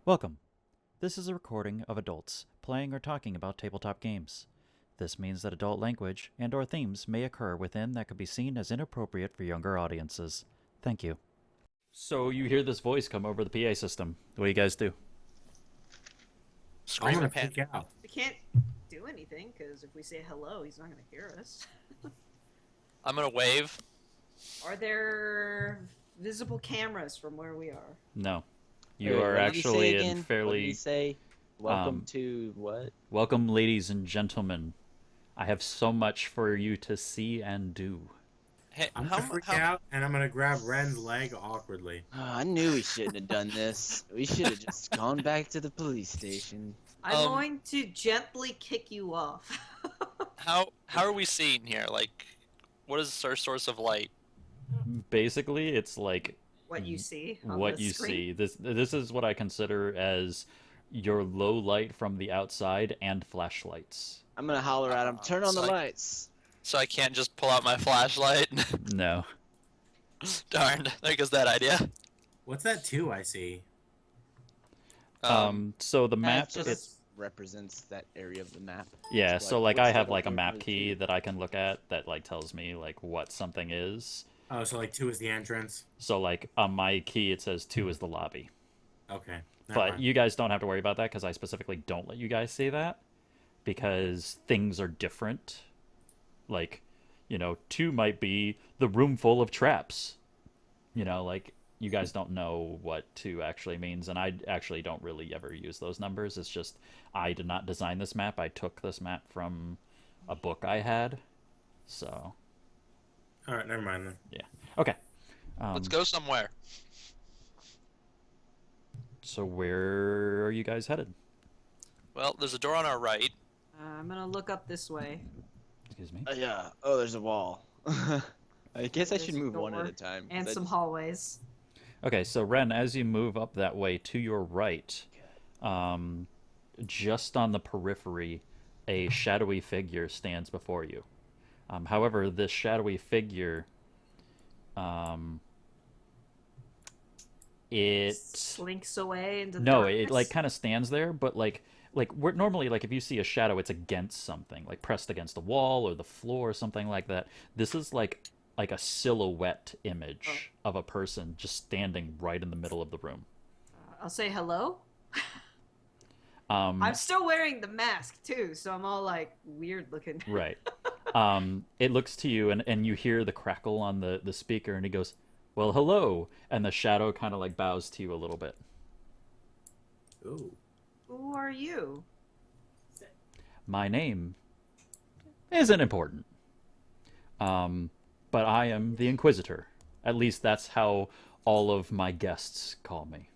Welcome. This is a recording of adults playing or talking about tabletop games. This means that adult language and/or themes may occur within that could be seen as inappropriate for younger audiences. Thank you. So you hear this voice come over the PA system. What do you guys do? I'm Scream gonna and pan. freak out. We can't do anything because if we say hello, he's not going to hear us. I'm gonna wave. Are there visible cameras from where we are? No. You Wait, are what did he say actually again? in What did fairly... he say? Welcome to what? Welcome, ladies and gentlemen. I have so much for you to see and do. Hey, I'm gonna freak out, and I'm gonna grab Ren's leg awkwardly. Oh, I knew we shouldn't have done this. We should have just gone back to the police station. I'm going to gently kick you off. how are we seeing here? Like, what is our source of light? Basically, it's like What you see on what the you screen? see. This is what I consider as your low light from the outside and flashlights. I'm gonna holler at him. Turn on the so lights. So I can't just pull out my flashlight. No. Darn, there goes that idea. What's that two I see? So the map, That just it's represents that area of the map. yeah. It's So like, like I what's have that like a over map here, key too? that I can look at that like tells me like what something is. Oh, so like two is the entrance. So like on my key it says 2 is the lobby. Okay. Never But mind. you guys don't have to worry about that because I specifically don't let you guys see that because things are different. Like, 2 might be the room full of traps. Like you guys don't know what 2 actually means, and I actually don't really ever use those numbers. It's just I did not design this map. I took this map from a book I had. So, All right, never mind then. yeah. Okay. Let's go somewhere. So where are you guys headed? Well, there's a door on our right. I'm going to look up this way. Excuse me. Yeah. Oh, there's a wall. I guess I There's should a move one at door a time. 'cause And I some just- hallways. Okay, so Ren, as you move up that way to your right, just on the periphery, a shadowy figure stands before you. However, this shadowy figure, it Slinks away into the no, darkness. it like kind of stands there, but like we're normally like if you see a shadow, it's against something, like pressed against a wall or the floor or something like that. This is like a silhouette image of a person just standing right in the middle of the room. I'll say hello. Um, I'm still wearing the mask too, so I'm all like weird looking. Right. It looks to you, and you hear the crackle on the speaker, and he goes, "Well, hello," and the shadow kind of like bows to you a little bit. Ooh. Who are you? My name isn't important, but I am the Inquisitor. At least that's how all of my guests call me.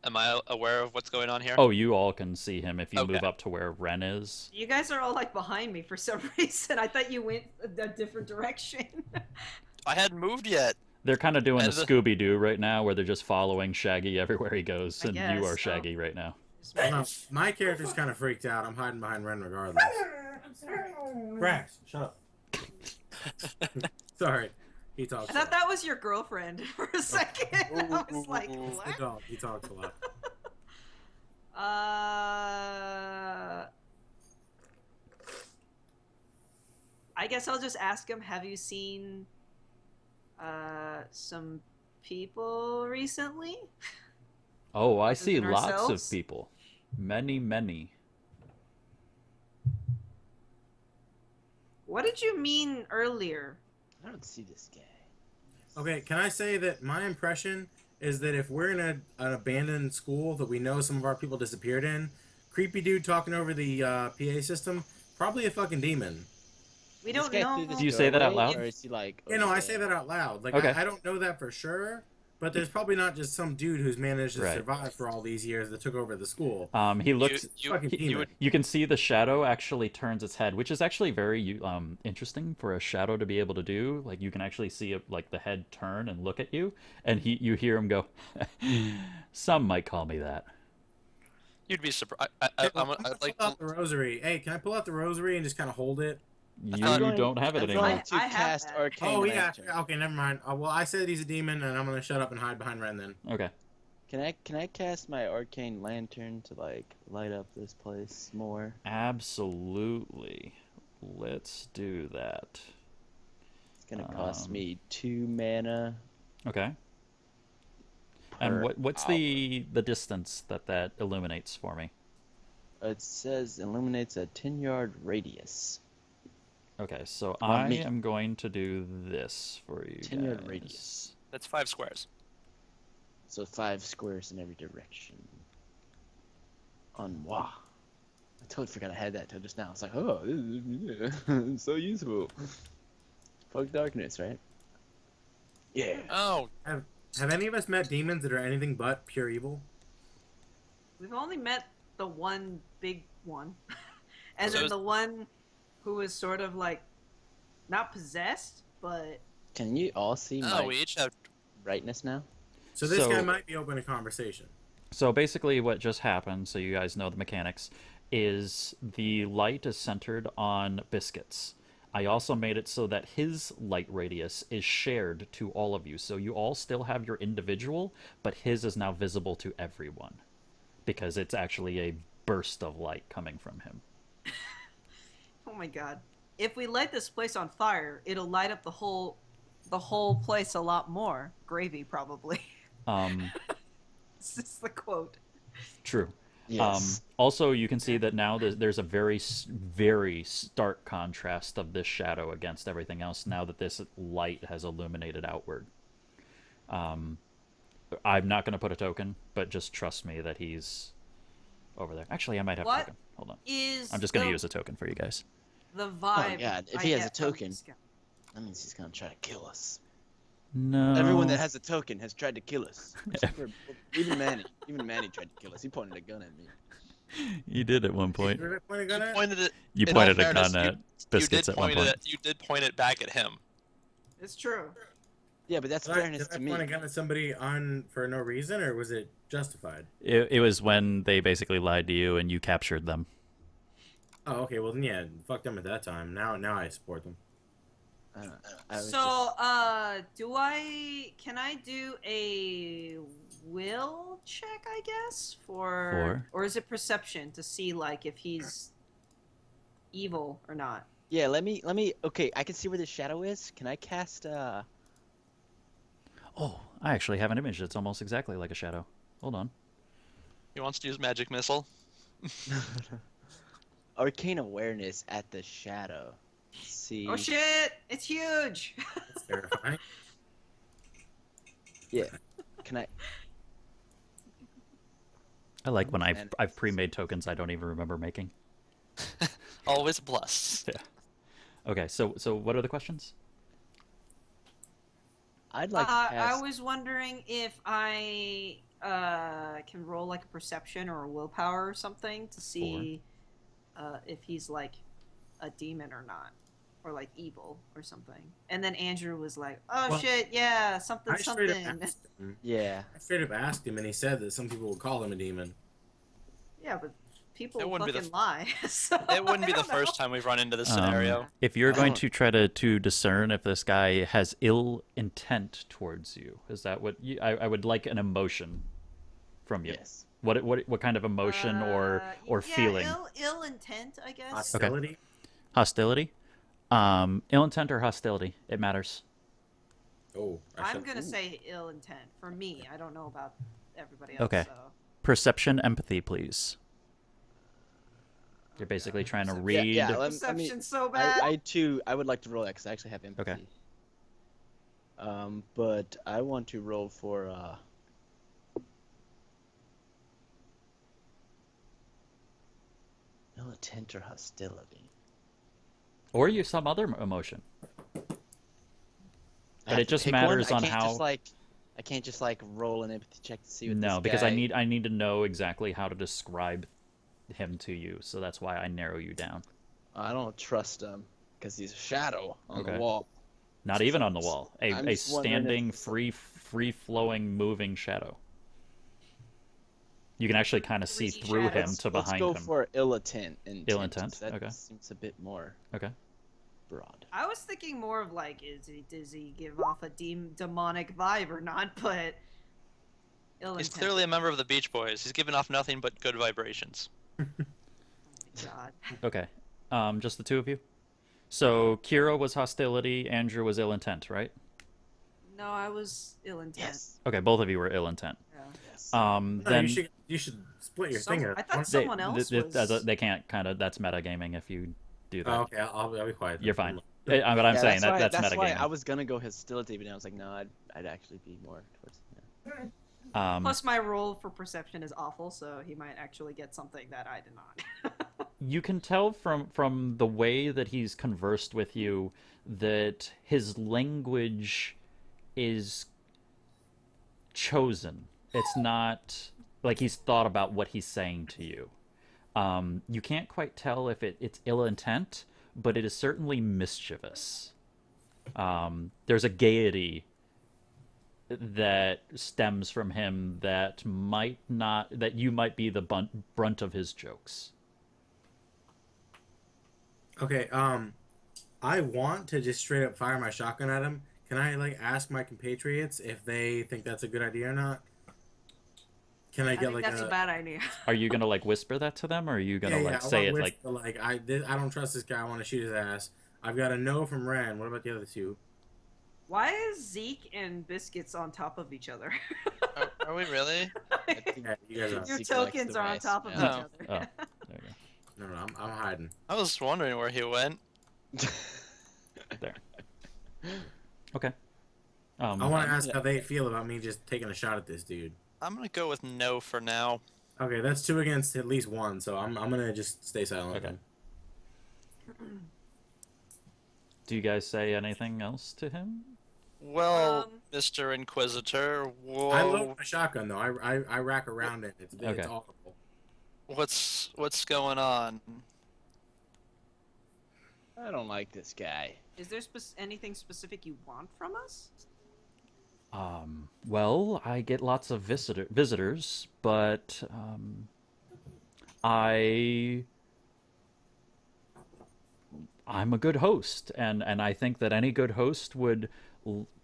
Am I aware of what's going on here? Oh, you all can see him if you Okay. move up to where Ren is. You guys are all like behind me for some reason. I thought you went a different direction. I hadn't moved yet. They're kind of doing a And the- Scooby-Doo right now, where they're just following Shaggy everywhere he goes, I and you guess, are oh. Shaggy right now. No, my character's kind of freaked out. I'm hiding behind Ren regardless. Grass, shut up. Sorry. He talks I a thought lot. that was your girlfriend for a second. I was like, It's the what? dog. He talks a lot. I guess I'll just ask him, have you seen some people recently? Oh, I see than lots ourselves? of people. Many, many. What did you mean earlier? I don't see this guy. Okay, can I say that my impression is that if we're in an abandoned school that we know some of our people disappeared in, creepy dude talking over the PA system, probably a fucking demon. We This don't guy know. through this Do you say that out doorway, loud? Or is he like? You know, over I say there? that out loud. Like, Okay. I don't know that for sure, but there's probably not just some dude who's managed to Right. survive for all these years that took over the school. He looks. Fucking you demon. would, You can see the shadow actually turns its head, which is actually very interesting for a shadow to be able to do. Like you can actually see it, like the head turn and look at you, and you hear him go. Some might call me that. you'd be surprised. I'm I'd gonna like pull out the rosary. Hey, can I pull out the rosary and just kind of hold it? You I'm don't have it I'm anymore. going to I have cast that. Arcane Oh yeah. Lantern. Okay, never mind. Well, I said he's a demon, and I'm gonna shut up and hide behind Ren then. Okay. Can I cast my Arcane Lantern to like light up this place more? Absolutely. Let's do that. It's gonna cost Um, me 2 mana. Okay. And per what's hour. the distance that illuminates for me? It says illuminates a 10-yard radius. Okay, so On I me. am going to do this for you 10-yard guys. radius. That's 5 squares. So 5 squares in every direction. On moi. I totally forgot I had that till just now. It's like, oh, this is so useful. Fuck darkness, right? Yeah. Oh, Have any of us met demons that are anything but pure evil? We've only met the one big one, and So then is- the one who was sort of like not possessed, but Can you all see oh, my we each have. brightness now? So this guy So- might be open to conversation. So basically what just happened, so you guys know the mechanics, is the light is centered on Biscuits. I also made it so that his light radius is shared to all of you. So you all still have your individual, but his is now visible to everyone. Because it's actually a burst of light coming from him. oh my god! If we light this place on fire, it'll light up the whole place a lot more. Gravy, probably. This is the quote. True. Yes. Also, you can see that now there's a very, very stark contrast of this shadow against everything else now that this light has illuminated outward. I'm not going to put a token, but just trust me that he's over there. Actually, I might have a What token. Hold on. Is I'm just going to the- use a token for you guys. the vibe? God, if I he has get a from token- this guy. That means he's gonna try to kill us. No. Everyone that has a token has tried to kill us. Except for, even Manny. Even Manny tried to kill us. He pointed a gun at me. You did at one point. Did I point a gun You at? pointed it. You in all pointed a fairness, gun at Biscuits at one point. You did point it back at him. It's true. Yeah, but that's fairness Did to I me. point a gun at somebody on for no reason, or was it justified? It was when they basically lied to you and you captured them. Oh, okay. Well, then yeah, fuck them at that time. Now I support them. I was So, can I do a will check, I guess, or is it perception to see like if he's evil or not? Yeah, let me. Okay, I can see where the shadow is. Can I cast? Oh, I actually have an image that's almost exactly like a shadow. Hold on. He wants to use magic missile. Arcane awareness at the shadow. Let's see. Oh shit! It's huge. That's terrifying. Yeah. Can I? I like when And- I've pre-made tokens I don't even remember making. Always a plus. Yeah. Okay, so what are the questions? I'd like to I cast. was wondering if I can roll like a perception or a willpower or something to see if he's like a demon or not, or like evil or something. And then Andrew was like, "Oh Well, shit, yeah, something, I straight up something." asked him. Yeah. I straight up asked him, and he said that some people would call him a demon. Yeah, but people It wouldn't be the fucking lie. So It wouldn't I be the don't know. first time we've run into this scenario. If you're going don't- to try to discern if this guy has ill intent towards you, is that what you, I would like an emotion from you. Yes. What kind of emotion or Yeah, feeling? ill intent, I guess. Hostility. Hostility? Ill intent or hostility? It matters. Oh, I'm gonna say ill intent for me. I don't know about everybody else. Okay. So. Perception, empathy, please. You're basically trying to read. Yeah, let me, Perception's so bad. I too, I would like to roll that because I actually have empathy. But I want to roll for ill intent or hostility. Or you some other emotion. I But have it to just pick one? matters on I can't how. Just like, I can't just like roll an empathy check to see what No, this because guy... I need to know exactly how to describe him to you. So that's why I narrow you down. I don't trust him because he's a shadow on Okay. the wall. Not even on the wall. I'm A just wondering if standing, it's- free flowing, moving shadow. You can actually kind of see Three through him shadows. to Let's behind go him. for ill intent. Ill intent, That okay. seems a bit more. Okay. broad. I was thinking more of like, does he give off a demonic vibe or not? But ill He's intent. clearly a member of the Beach Boys. He's giving off nothing but good vibrations. Oh my God. Okay. Just the two of you? So Kiro was hostility, Andrew was ill intent, right? No, I was ill intent. Yes. Okay, both of you were ill intent. Yeah. Yes. No, Then you should split your thing up. I thought they, someone else was. they can't kind of, that's metagaming if you do that. Oh, okay, I'll be quiet. You're fine. But I'm Yeah, saying why, that's that's why metagaming. I was gonna go hostility, but then I was like, no, I'd actually be more towards. Yeah. Plus, my roll for perception is awful, so he might actually get something that I did not. You can tell from the way that he's conversed with you that his language is chosen. It's not like he's thought about what he's saying to you. You can't quite tell if it's ill intent, but it is certainly mischievous. There's a gaiety that stems from him that you might be the brunt of his jokes. Okay, I want to just straight up fire my shotgun at him. Can I like ask my compatriots if they think that's a good idea or not? Can I I get think like that's a bad idea. Are you gonna like whisper that to them, or are you gonna yeah, like I say it want like? Whisper, like I don't trust this guy. I want to shoot his ass. I've got a no from Ren. What about the other two? Why is Zeke and Biscuits on top of each other? Are we really? Yeah, you guys are. Your Zeke likes tokens the are on rice, top of yeah. each Oh, other. there you No, I'm hiding. I was wondering where he went. go. There. Okay. I want to ask how they feel about me just taking a shot at this dude. I'm gonna go with no for now. Okay, that's 2 against at least 1, so I'm gonna just stay silent. Okay. Do you guys say anything else to him? Well, Mr. Inquisitor, whoa, I load my shotgun though. I rack around it. It's Okay. audible. what's going on? I don't like this guy. Is there anything specific you want from us? Well, I get lots of visitors, but I'm a good host, and I think that any good host would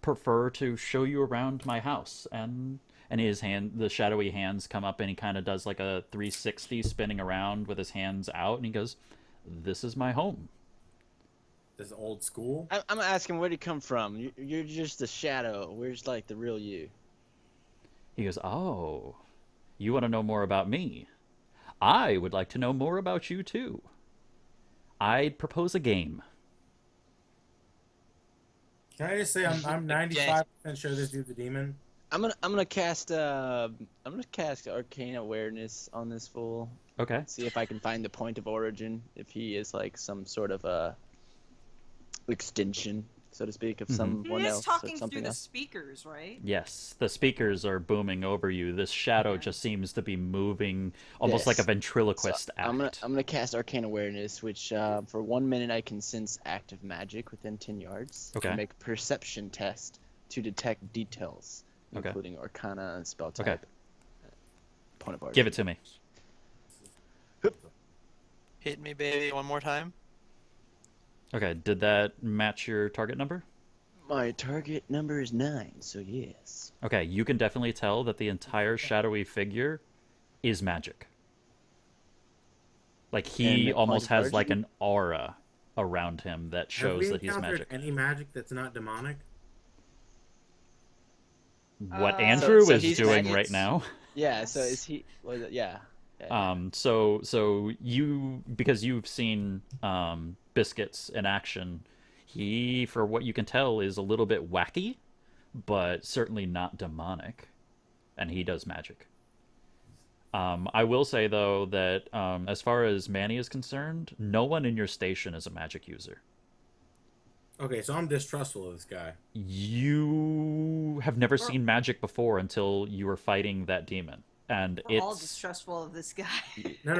prefer to show you around my house. And the shadowy hands come up, and he kind of does like a 360 spinning around with his hands out, and he goes, "This is my home." This is old school. I'm gonna ask him where'd he come from. You're just a shadow. Where's like the real you? He goes, "Oh, you want to know more about me? I would like to know more about you too. I'd propose a game." Can I just say I'm 95% sure this dude's a demon. I'm gonna cast arcane awareness on this fool. Okay. See if I can find the point of origin. If he is like some sort of a extension, so to speak, of He someone is else talking or through something the else. speakers, right? Yes, the speakers are booming over you. This shadow just seems to be moving almost like a Yes. ventriloquist So act. I'm gonna cast arcane awareness, which for 1 minute I can sense active magic within 10 yards. Okay. And make a perception test to detect details, Okay. including arcana and spell type. Okay. Point of origin. Give it to me. Hit me, baby, one more time. Okay, did that match your target number? My target number is 9, so yes. Okay, you can definitely tell that the entire shadowy figure is magic. Like And he the almost point of has like origin? an aura around him that Have shows we that he's encountered magic. any magic that's not demonic? What So Andrew is he's doing magic. right now. Yeah, so is he? Yeah. So you, because you've seen Biscuits in action, he, for what you can tell, is a little bit wacky, but certainly not demonic, and he does magic. I will say though that as far as Manny is concerned, no one in your station is a magic user. Okay, so I'm distrustful of this guy. You have never seen magic before until you were fighting that demon, and We're all it's distrustful of this guy. No.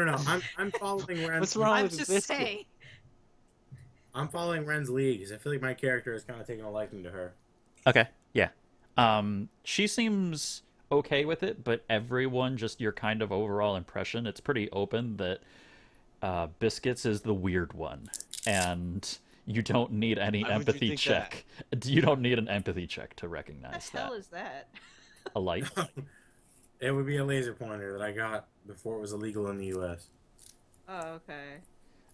I'm following Ren's. What's wrong I'm with just Biscuit? saying. I'm following Ren's lead because I feel like my character is kind of taking a liking to her. okay. Yeah. She seems okay with it, but everyone, just your kind of overall impression, it's pretty open that Biscuits is the weird one, and You don't need any Why would you empathy think check. You don't need an empathy check to What recognize the hell that. is that? A light? It would be a laser pointer that I got before it was illegal in the U.S. Oh, okay.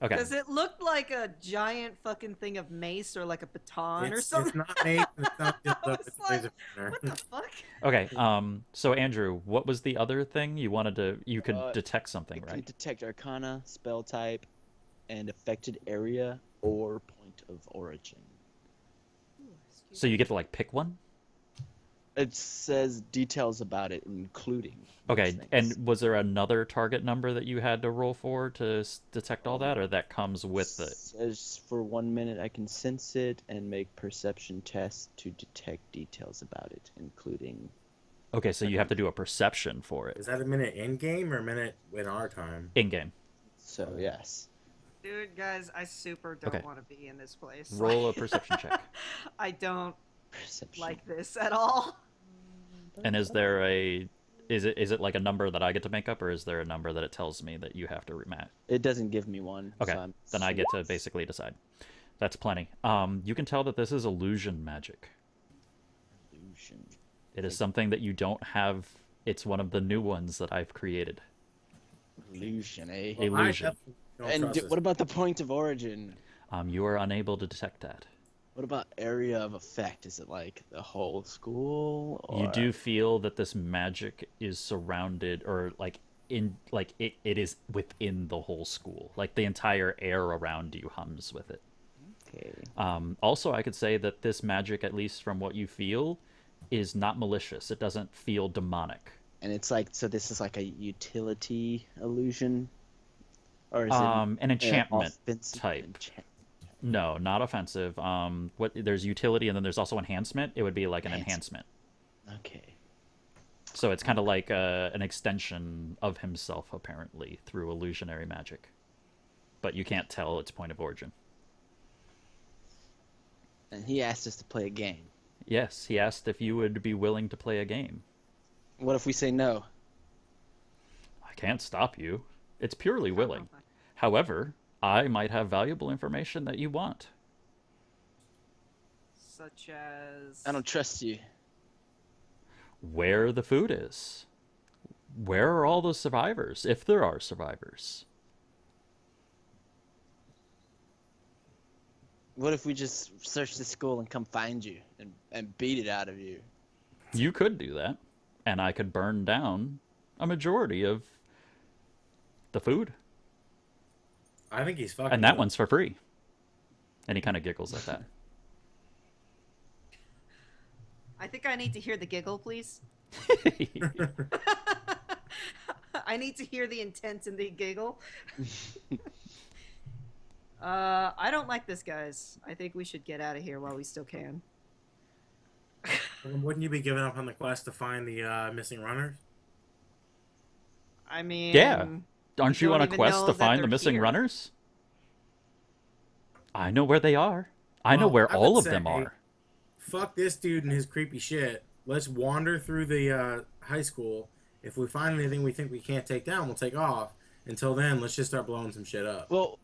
Okay. Because it looked like a giant fucking thing of mace or like a baton or It's something. not made. It's not I dildo. was It's a like, laser pointer. what the fuck? Okay. So Andrew, what was the other thing you wanted to? You could Uh, detect something, It can right? detect arcana, spell type, and affected area or point of origin. Ooh, excuse So you get to like pick one. It says details about it, including. these Okay. things. And was there another target number that you had to roll for to detect all that, or that comes with it? Says for 1 minute I can sense it and make perception tests to detect details about it, including. Okay, so you have to do a perception for it Is that a minute in game or a minute in our time? in game. So yes. Dude, guys, I super don't Okay. want to be in this place. Roll a perception check. I don't Perception. like this at all. And is there a is it like a number that I get to make up, or is there a number that it tells me that you have to match? It doesn't give me one. Okay, So I'm then I get to basically decide. That's plenty. You can tell that this is illusion magic. illusion. It is something that you don't have. It's one of the new ones that I've created. Illusion, eh? Well, illusion. I definitely don't And trust this. what about the point of origin? You are unable to detect that. What about area of effect? Is it like the whole school? Or... You do feel that this magic is surrounded, or like it is within the whole school. Like the entire air around you hums with it. Okay. Also, I could say that this magic, at least from what you feel, is not malicious. It doesn't feel demonic. And it's like, so this is like a utility illusion? Or is An enchantment offensive type. enchant- No, not offensive. There's utility and then there's also enhancement. It would be like an Enhancement. enhancement. Okay. So it's kind of like an extension of himself, apparently, through illusionary magic. But you can't tell its point of origin. And he asked us to play a game. Yes, he asked if you would be willing to play a game. What if we say no? I can't stop you. It's purely willing. However, I might have valuable information that you want. Such as. I don't trust you. Where the food is. Where are all the survivors, if there are survivors? What if we just search the school and come find you and beat it out of you? You could do that, and I could burn down a majority of the food. I think he's fucking. And that up. one's for free. And he kind of giggles at that. I think I need to hear the giggle, please. I need to hear the intent in the giggle. I don't like this, guys. I think we should get out of here while we still can. Wouldn't you be giving up on the quest to find the missing runners? I mean, Yeah. Aren't you don't on a even quest know to that find the they're missing here. runners? I know where they are. I know Well, where I would all of say- them are. Fuck this dude and his creepy shit. Let's wander through the high school. If we find anything we think we can't take down, we'll take off. Until then, let's just start blowing some shit up. Well,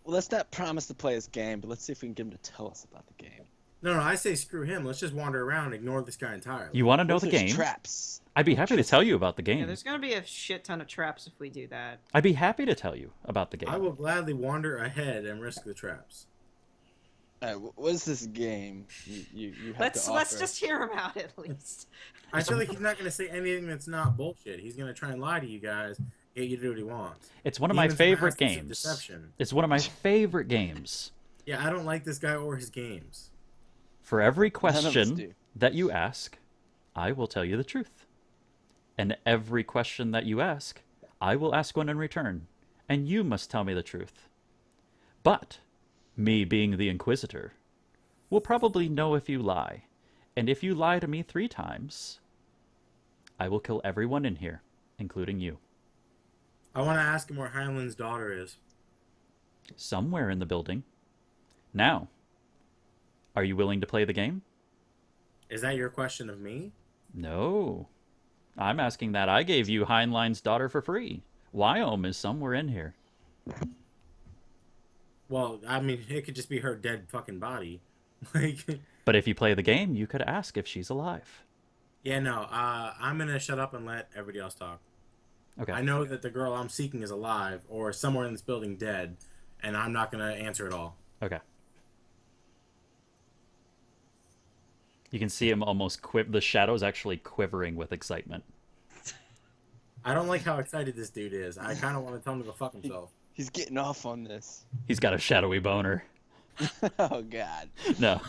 let's not promise to play his game, but let's see if we can get him to tell us about the game. No, I say screw him. Let's just wander around, ignore this guy entirely. You want to know What the if there's game? Traps. I'd be happy to tell you about the Yeah, game. there's gonna be a shit ton of traps if we do that. I'd be happy to tell you about the game. I will gladly wander ahead and risk the traps. What is this game? You have Let's to let's offer? just hear him out at least. I feel like he's not going to say anything that's not bullshit. He's going to try and lie to you guys, get you to do what he wants. It's one of my Even some favorite aspects of games. Deception. It's one of my favorite games. Yeah, I don't like this guy or his games. For every of us question do. that you ask, I will tell you the truth. And every question that you ask, I will ask one in return. And you must tell me the truth. But, me being the Inquisitor, will probably know if you lie. And if you lie to me 3 times, I will kill everyone in here, including you. I want to ask him where Heinlein's daughter is. Somewhere in the building. Now, are you willing to play the game? Is that your question of me? No. I'm asking that. I gave you Heinlein's daughter for free. Wyome is somewhere in here. Well, I mean, it could just be her dead fucking body. Like, But if you play the game, you could ask if she's alive. yeah, no. I'm gonna shut up and let everybody else talk. Okay. I know that the girl I'm seeking is alive or somewhere in this building dead, and I'm not gonna answer at all. Okay. You can see him almost the shadow's actually quivering with excitement. I don't like how excited this dude is. I kind of want to tell him to go fuck himself. He's getting off on this. He's got a shadowy boner. Oh God. No.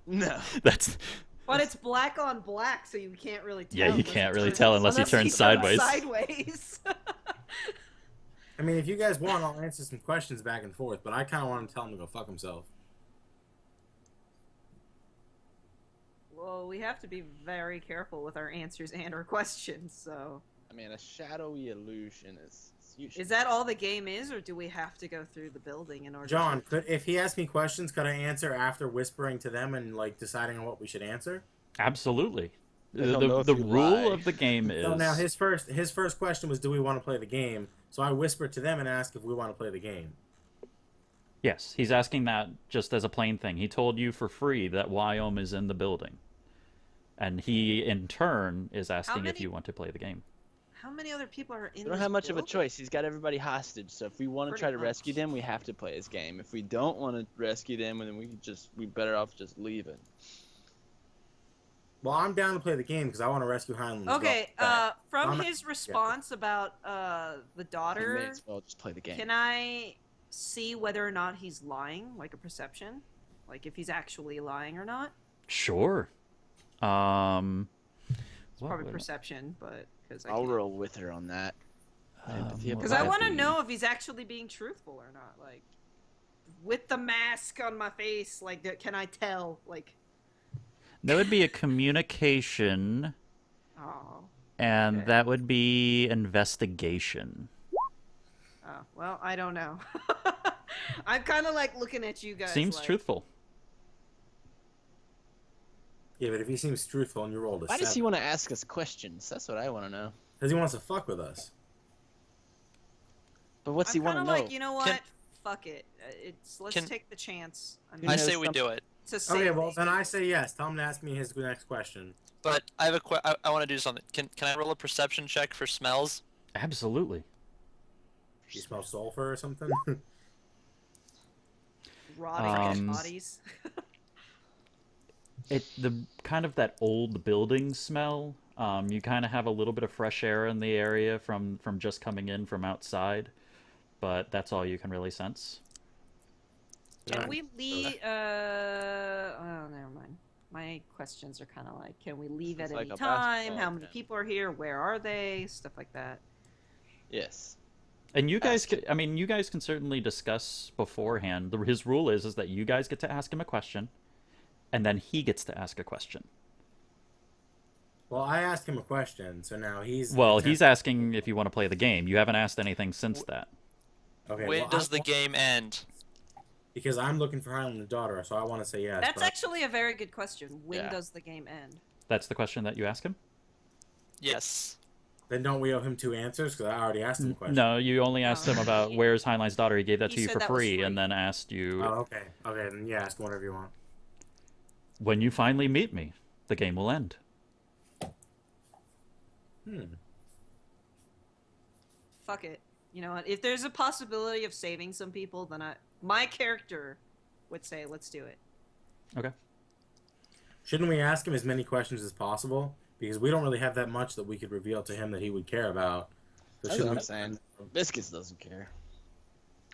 No. That's But it's black on black, so you can't really tell. Yeah, you unless can't he really turns- tell unless he turns turns sideways. sideways. I mean, if you guys want, I'll answer some questions back and forth, but I kind of want to tell him to go fuck himself. Well, we have to be very careful with our answers and our questions, so... I mean, a shadowy illusion is usually... Is that all the game is, or do we have to go through the building in order John, to... if he asks me questions, could I answer after whispering to them and like deciding on what we should answer? absolutely. They don't know The if you rule lie. of the game is So now his first question was, do we want to play the game? So I whispered to them and asked if we want to play the game. Yes, he's asking that just as a plain thing. He told you for free that Wyom is in the building. And he, in turn, is asking if many- you want to play the game. How many other people are in We don't this have much of a building? choice. He's got everybody hostage. So if we want to Pretty try to much. rescue them, we have to play his game. If we don't want to rescue them, then we better off just leaving. Well, I'm down to play the game because I want to rescue Highland. Okay, from I'm- his response about the We may daughter, as well just play the game. can I see whether or not he's lying, like a perception? Like if he's actually lying or not? Sure. It's what probably would- perception, but... I'll roll with her on that. Empathy Because what I would want to be- know if he's actually being truthful or not. Like, with the mask on my face, like, can I tell? Like, That would be a communication, oh, and Okay. that would be investigation. well, I don't know. I'm kind of like looking at you guys. Seems like, truthful. Yeah, but if he seems truthful and you rolled a Why does he 7, want to ask us questions? That's what I want to know. because he wants to fuck with us. But what's I'm he want kind to of know? like, you know what? Fuck it. Let's Can- take the chance. Who I knows say we some- do it. To save Okay, well the- then I say yes. Tell him to ask me his next question. But I have I want to do something. Can I roll a perception check for smells? Absolutely. You smell sulfur or something? rotting dead Um, bodies. The kind of that old building smell. You kind of have a little bit of fresh air in the area from just coming in from outside, but that's all you can really sense. Can Right. we leave? Oh, never mind. My questions are kind of like, can we leave It's at like any a time? basketball How many game. people are here? Where are they? Stuff like that. Yes. And you guys, I mean, you guys can certainly discuss beforehand. His rule is that you guys get to ask him a question, and then he gets to ask a question. Well, I asked him a question, so now he's... Well, he's asking if you want to play the game. You haven't asked anything since that. Okay, When well, does the game end? Because I'm looking for Highland's daughter, so I want to say yes. That's but actually a very good question. When Yeah. does the game end? That's the question that you ask him? Yes. Then don't we owe him 2 answers? Because I already asked him a question. No, you only asked him about where's Heinlein's daughter. He gave that He to you said for that was free, free. and then asked you, Oh, okay. Okay, then yeah, ask him whatever you want. when you finally meet me, the game will end. Fuck it. You know what? If there's a possibility of saving some people, then my character would say, let's do it. Okay. Shouldn't we ask him as many questions as possible? Because we don't really have that much that we could reveal to him that he would care about. So That's shouldn't what I'm we- saying. Biscuits doesn't care.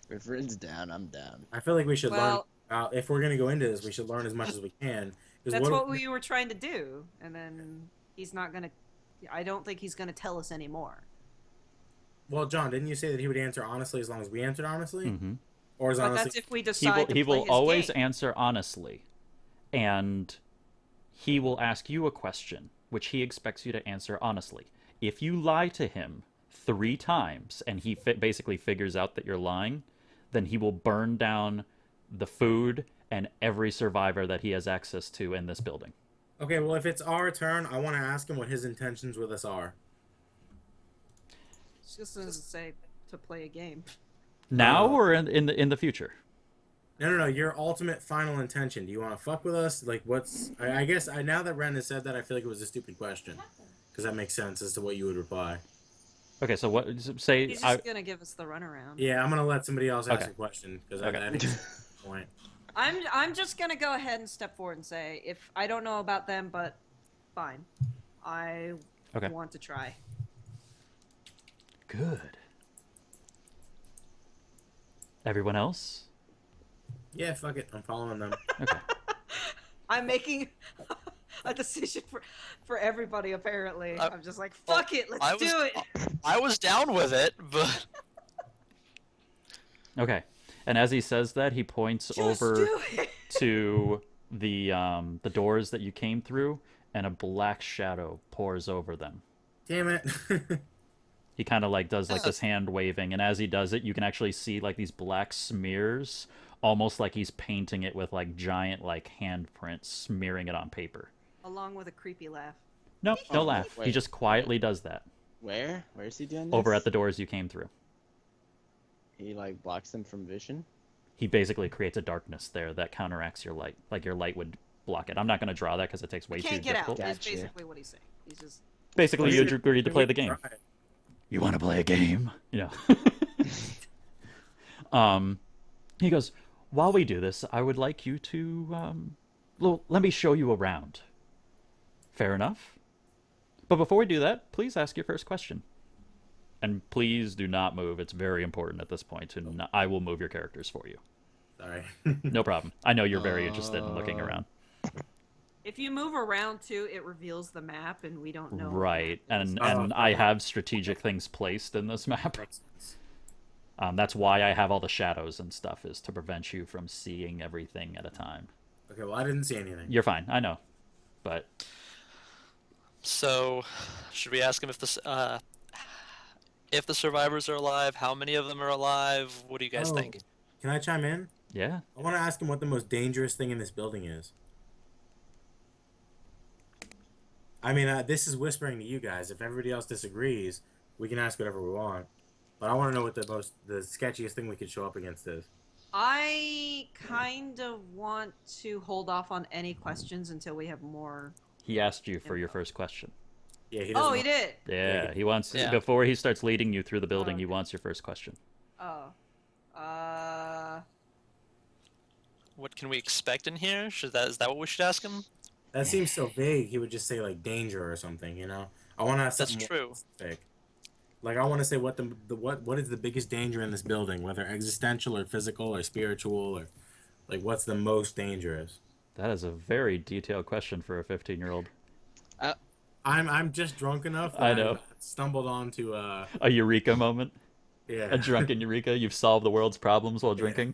If Rin's down, I'm down. I feel like we should Well- learn. If we're going to go into this, we should learn as much as we can. 'Cause That's what if- we were trying to do, and then he's not gonna. I don't think he's gonna tell us anymore. Well, John, didn't you say that he would answer honestly as long as we answered honestly? Hmm. Or is But honestly... that's if we He decide will, to he play will his always game. answer honestly, and he will ask you a question, which he expects you to answer honestly. If you lie to him 3 times and he basically figures out that you're lying, then he will burn down the food and every survivor that he has access to in this building. Okay, well, if it's our turn, I want to ask him what his intentions with us are. It's just doesn't say to play a game. Now No. or in the future? No. Your ultimate final intention. Do you want to fuck with us? Like, what's? I guess now that Ren has said that, I feel like it was a stupid question because that makes sense as to what you would reply. Okay, so what? Say He's I. just gonna give us the runaround. Yeah, I'm gonna let somebody else Okay. ask a question because Okay. I think it's a point. I'm just gonna go ahead and step forward and say if I don't know about them, but fine, I Okay. want to try. Good. Everyone else? Yeah, fuck it. I'm following them. Okay. I'm making a decision for everybody. Apparently, I'm just like Well, fuck it, let's I was do it. I was down with it, but Okay. And as he says that, he points Just over do it. to the doors that you came through, and a black shadow pours over them. Damn it. He kind of like does like this hand waving, and as he does it, you can actually see like these black smears, almost like he's painting it with like giant like handprints, smearing it on paper. Along with a creepy laugh. Nope, no Oh, laugh. He wait. just quietly does that Where? Where is he doing this? over at the doors you came through. He like blocks them from vision. He basically creates a darkness there that counteracts your light. Like your light would block it. I'm not going to draw that because it takes way too Can't get out. difficult. Gotcha. Is basically what he's saying. He's just Basically, you agreed to play the game. Try it. You want to play a game? You know. He goes, while we do this, I would like you to, well, let me show you around. Fair enough. But before we do that, please ask your first question. And please do not move. It's very important at this point. And I will move your characters for you. Sorry. No problem. I know you're very interested in looking around. if you move around too, it reveals the map, and we don't know. Right. what map it is. And I have strategic things placed in this map. Makes sense. That's why I have all the shadows and stuff, is to prevent you from seeing everything at a time. Okay, well, I didn't see anything. You're fine, I know. But so should we ask him if the survivors are alive? How many of them are alive? What do you guys think? Can I chime in? yeah, I want to ask him what the most dangerous thing in this building is. I mean, this is whispering to you guys. If everybody else disagrees, we can ask whatever we want. But I want to know what the sketchiest thing we could show up against is. I kind of want to hold off on any questions until we have more. he asked you for your first question. Yeah, he doesn't. Oh, he did. Yeah, he wants Yeah. before he starts leading you through the building. Oh, He okay. wants your first question. Oh. What can we expect in here? Is that what we should ask him? That seems so vague. He would just say like danger or something. I want to ask That's something true. more specific. Like I want to say what what is the biggest danger in this building, whether existential or physical or spiritual or like what's the most dangerous. That is a very detailed question for a 15-year-old. I'm just drunk enough that I know. I've stumbled onto A eureka moment. yeah. A drunken eureka. You've solved the world's problems while drinking.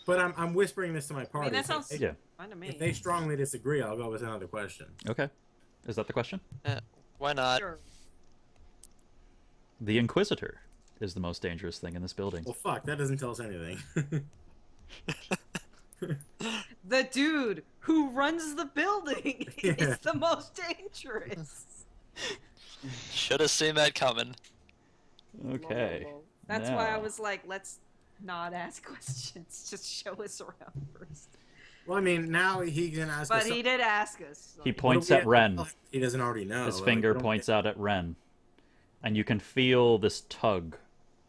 But I'm whispering this to my I party. mean, that so sounds if, Yeah. fine to me. if they strongly disagree, I'll go with another question. Okay. Is that the question? Why not? Sure. The Inquisitor is the most dangerous thing in this building. Well, fuck, that doesn't tell us anything. The dude who runs the building is the most dangerous. Should have seen that coming. Okay. That's why I Now. was like, let's not ask questions. Just show us around first. Well, I mean, now he can ask But us. he did ask us. He like, points What do at we Ren. have to tell him? He doesn't already know. His Like, finger we don't points get- out at Ren. And you can feel this tug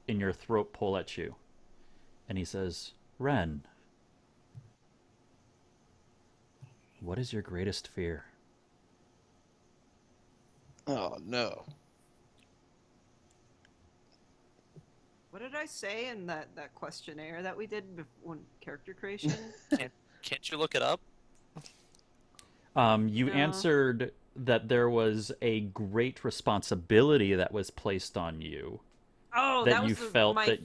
in your throat pull at you. And he says, Ren, what is your greatest fear? Oh no. What did I say in that questionnaire that we did when character creation? Can't you look it up? You No. answered that there was a great responsibility that was placed on you. Oh, That that was you the, felt my, that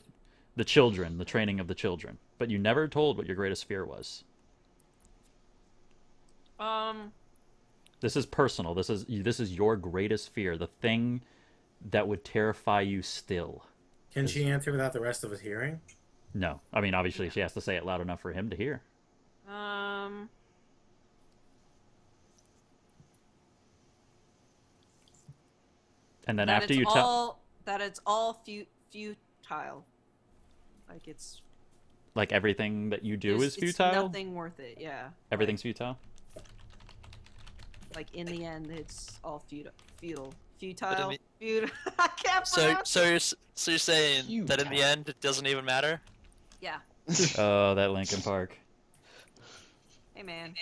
the children, the training of the children. But you never told what your greatest fear was. This is personal. This is your greatest fear, the thing that would terrify you still. Can she answer without the rest of us hearing? No. I mean, obviously she has to say it loud enough for him to hear. And then that after it's you tell all that it's all futile. Like it's Like everything that you do There's- is futile. It's nothing worth it. Yeah. Everything's futile. Like in the end, it's all futile. Futile. mean- Futile. I can't So pronounce so it. you're saying that in the end it doesn't even matter? Yeah. Oh, that Linkin Park. Hey man.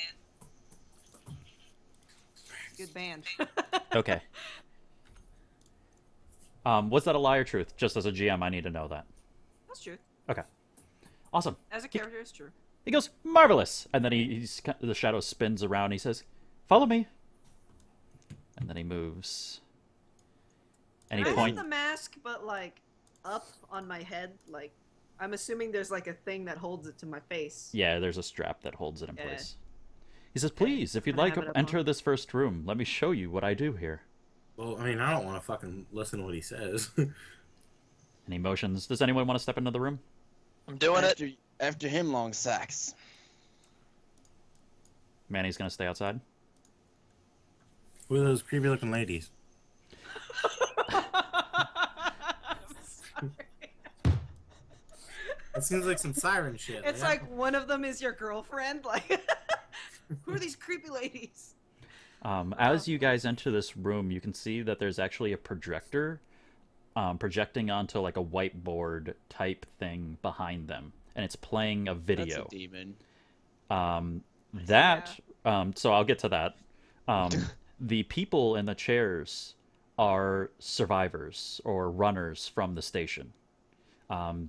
Good band. Okay. Was that a lie or truth? Just as a GM, I need to know that. That's true. Okay. Awesome. As a character, it's true. He goes, marvelous! And then the shadow spins around and he says, follow me. And then he moves. And he Can I have points. the mask, but like up on my head? Like, I'm assuming there's like a thing that holds it to my face. Yeah, there's a strap that holds it in Yeah. place. He says, please, if you'd Can I like, have it up enter on? this first room. Let me show you what I do here. Well, I mean, I don't want to fucking listen to what he says. And he motions. Does anyone want to step into the room? I'm doing it. After him, long sacks. Manny's going to stay outside. Who are those creepy looking ladies? It seems like some siren shit. It's like one of them is your girlfriend. Like, who are these creepy ladies? As you guys enter this room, you can see that there's actually a projector projecting onto like a whiteboard type thing behind them. And it's playing a video. That's a demon. So I'll get to that. The people in the chairs are survivors or runners from the station.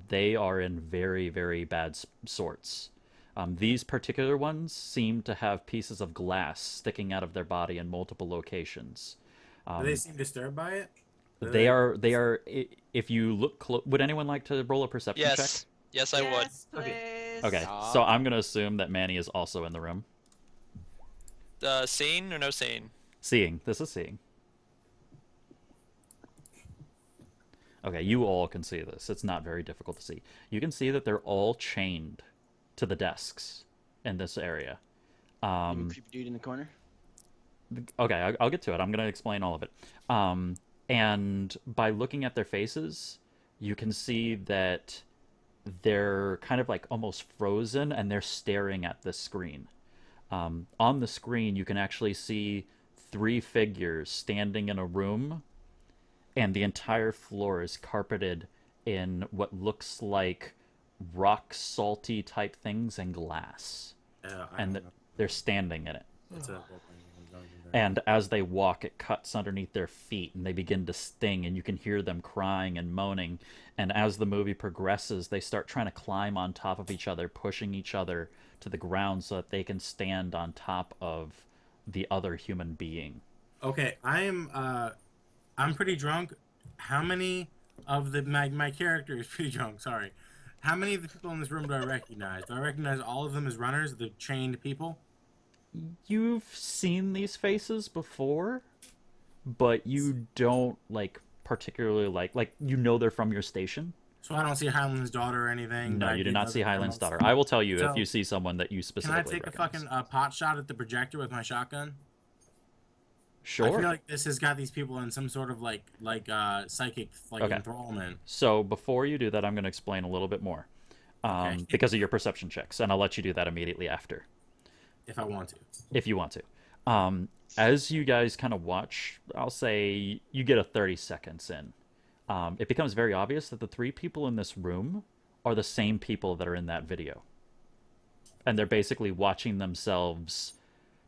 They are in very, very bad sorts. These particular ones seem to have pieces of glass sticking out of their body in multiple locations. Do they seem disturbed by it? They are. If you look would anyone like to roll a perception check? Yes. Yes, I would. Yes, Okay. please. Okay, so I'm gonna assume that Manny is also in the room. Scene or no scene? Seeing. This is seeing. Okay, you all can see this. It's not very difficult to see. You can see that they're all chained to the desks in this area. Creepy dude in the corner. Okay, I'll get to it. I'm going to explain all of it. And by looking at their faces, you can see that they're kind of like almost frozen and they're staring at the screen. On the screen, you can actually see 3 figures standing in a room, and the entire floor is carpeted in what looks like rock salty type things and glass. And they're standing in it. And as they walk, it cuts underneath their feet and they begin to sting, and you can hear them crying and moaning. And as the movie progresses, they start trying to climb on top of each other, pushing each other to the ground so that they can stand on top of the other human being. Okay, I'm pretty drunk. How many of my character is pretty drunk, sorry. How many of the people in this room do I recognize? Do I recognize all of them as runners, the chained people? You've seen these faces before, but you don't particularly like you know they're from your station. So I don't see Highland's daughter or anything. No, but I you do not know see the Highland's criminals. daughter. I will tell you if So, you see someone that you Can I specifically take a recognize. fucking pot shot at the projector with my shotgun? I Sure. feel like this has got these people in some sort of psychic Okay. enthrallment. So before you do that, I'm going to explain a little bit more Okay. because of your perception checks, and I'll let you do that immediately after, If I want to. if you want to. As you guys kind of watch, I'll say you get a 30 seconds in. It becomes very obvious that the 3 people in this room are the same people that are in that video. And they're basically watching themselves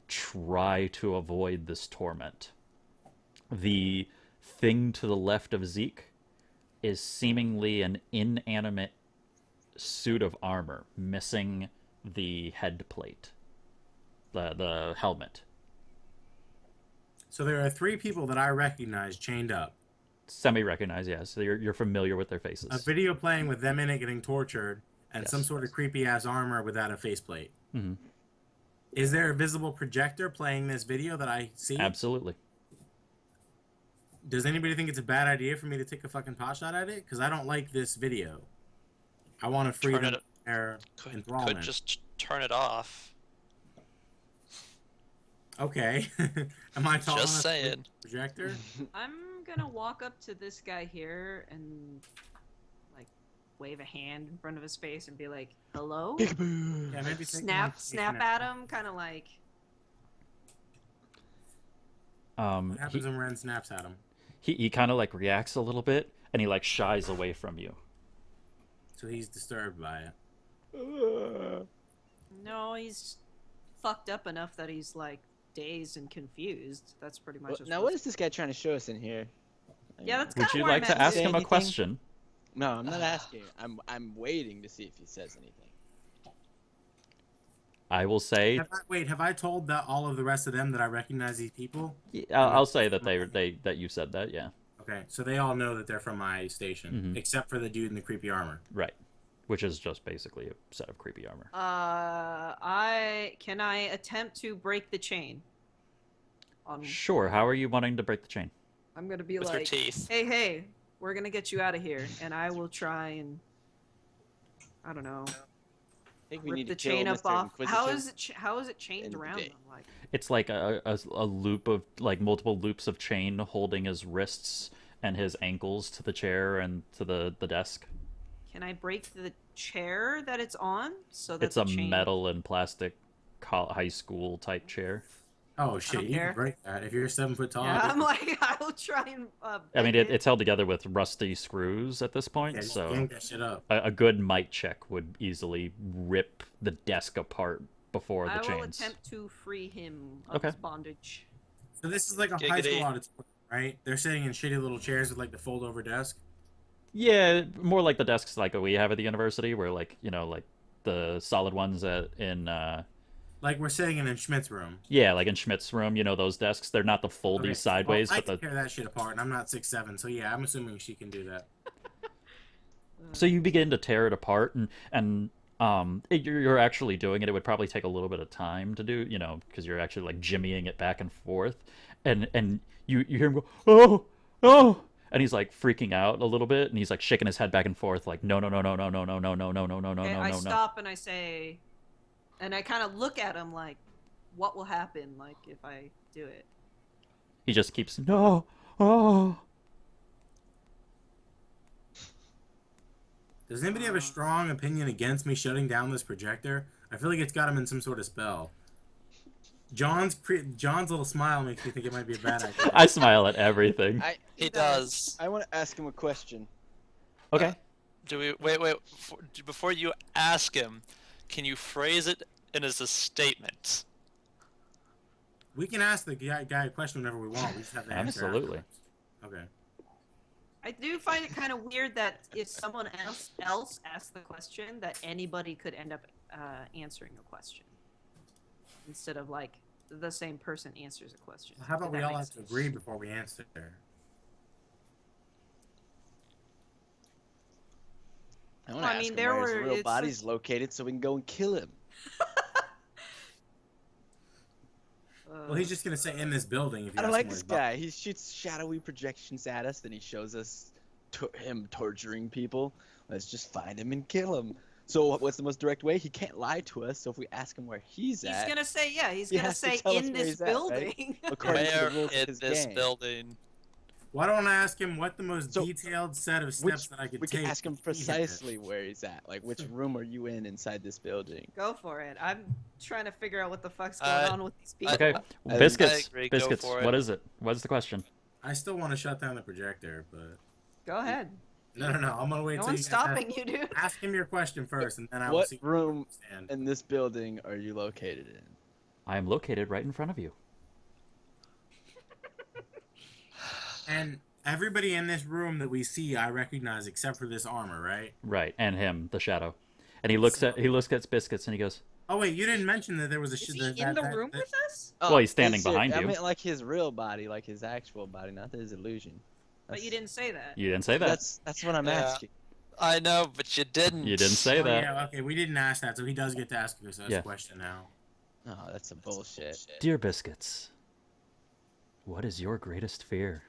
try to avoid this torment. The thing to the left of Zeke is seemingly an inanimate suit of armor, missing the head plate, the helmet. So there are 3 people that I recognize chained up. Semi-recognized, yes. So you're familiar with their faces. A video playing with them in it getting tortured, and Yes. some sort of creepy ass armor without a faceplate. Mhm. Is there a visible projector playing this video that I see? Absolutely. Does anybody think it's a bad idea for me to take a fucking pot shot at it? Because I don't like this video. I want to free Turn them it- from their Could enthrallment. just turn it off. Okay. Am I tall Just enough to saying. reach the projector? I'm gonna walk up to this guy here and like wave a hand in front of his face and be like, "Hello." Peekaboo. Yeah, maybe Snap at him, kind of like. What happens when Ren snaps at him? He kind of like reacts a little bit, and he like shies away from you. So he's disturbed by it. No, he's fucked up enough that he's like dazed and confused. That's pretty much. Well, now, what is this guy trying to show us in here? Yeah, that's Would kind of you where like I'm to at. ask Say him a anything? question? No, I'm not asking. I'm waiting to see if he says anything. I will say, Have I told all of the rest of them that I recognize these people? I'll say that that you said that. Yeah, Okay, so they all know that they're from my station, Mhm. except for the dude in the creepy armor. right. Which is just basically a set of creepy armor. I attempt to break the chain. Sure. How are you wanting to break the chain? I'm gonna be With your like, teeth. hey, we're gonna get you out of here, and I will try and, I don't know, I think we rip need the to kill chain up Mr. off. How Inquisitive. is it chained End of the around day. them? Like, It's like a loop of like multiple loops of chain holding his wrists and his ankles to the chair and to the desk. can I break the chair that it's on so that It's the a chain... metal and plastic high school type chair. Oh shit! don't You care. can break that if you're 7 foot tall. Yeah, I'm like, I will try and. I mean, bend it's held together with rusty screws at this point, Yeah, just so yank that shit up. a good might check would easily rip the desk apart before the I will chains. attempt to free him of Okay. his bondage. So this is like a high school Giggity. auditorium, right? They're sitting in shitty little chairs with like the fold over desk. Yeah, more like the desks like we have at the university, where like like the solid ones in Like we're sitting in Schmidt's room. yeah, like in Schmidt's room, those desks. They're not the foldy Okay, sideways, well, I but can the tear that shit apart, and I'm not 6'7", so yeah, I'm assuming she can do that. so you begin to tear it apart, and you're actually doing it. It would probably take a little bit of time to do, because you're actually like jimmying it back and forth, and you hear him go, oh, and he's like freaking out a little bit, and he's like shaking his head back and forth, like no, Okay, I no. stop and I say, and I kind of look at him like, what will happen like if I do it? He just keeps no, oh. Does anybody have a strong opinion against me shutting down this projector? I feel like it's got him in some sort of spell. John's little smile makes me think it might be a bad idea. I smile at everything. He does. I want to ask him a question. Okay. Do we wait? Before you ask him, can you phrase it in as a statement? We can ask the guy a question whenever we want. We just have to answer Absolutely. afterwards. Okay. I do find it kind of weird that if someone else asks the question, that anybody could end up answering a question instead of like the same person answers a question. Well, how about If we that all makes have to sense. agree before we answer? I want to Well, I ask mean, him there where his were- real it's body's located so we can go and kill him. Well, he's just gonna say in this building. If you I don't ask like him this where guy. He shoots shadowy projections at us, then he shows us him torturing people. Let's just find him and kill him. So what's the most direct way? He can't lie to us, so if we ask him where he's He's at, gonna say, yeah, he's He gonna has to say tell us in where this he's at, right? building. according to Where the rules in of his this game, building? Why don't I ask him what the most So, detailed set of steps that I could we take? can ask him to hit this? precisely where he's at. Like, which room are you in inside this building? Go for it. I'm trying to figure out what the fuck's going on with these people. Okay. I Biscuits. agree, go Biscuits. for it. What is it? What's the question? I still want to shut down the projector, but Go ahead. no. I'm gonna wait No till you one's guys stopping you, dude. ask him your question first, and then I will What see. room Stand. in this building are you located in? I am located right in front of you. And everybody in this room that we see, I recognize except for this armor, right? Right, and him, the shadow. And he looks at Biscuits and he goes, Oh wait, you didn't mention that there was a Is shit. he in the room with us? Well, he's standing is it- behind I you. meant like his real body, like his actual body, not his illusion. But you didn't say that. "You didn't say that." That's what I'm Yeah. asking. I know, but you didn't. You didn't say Oh, that. yeah, okay, we didn't ask that, so he does get to ask us Yeah. a question now. Oh, that's a bullshit. Dear Biscuits, what is your greatest fear?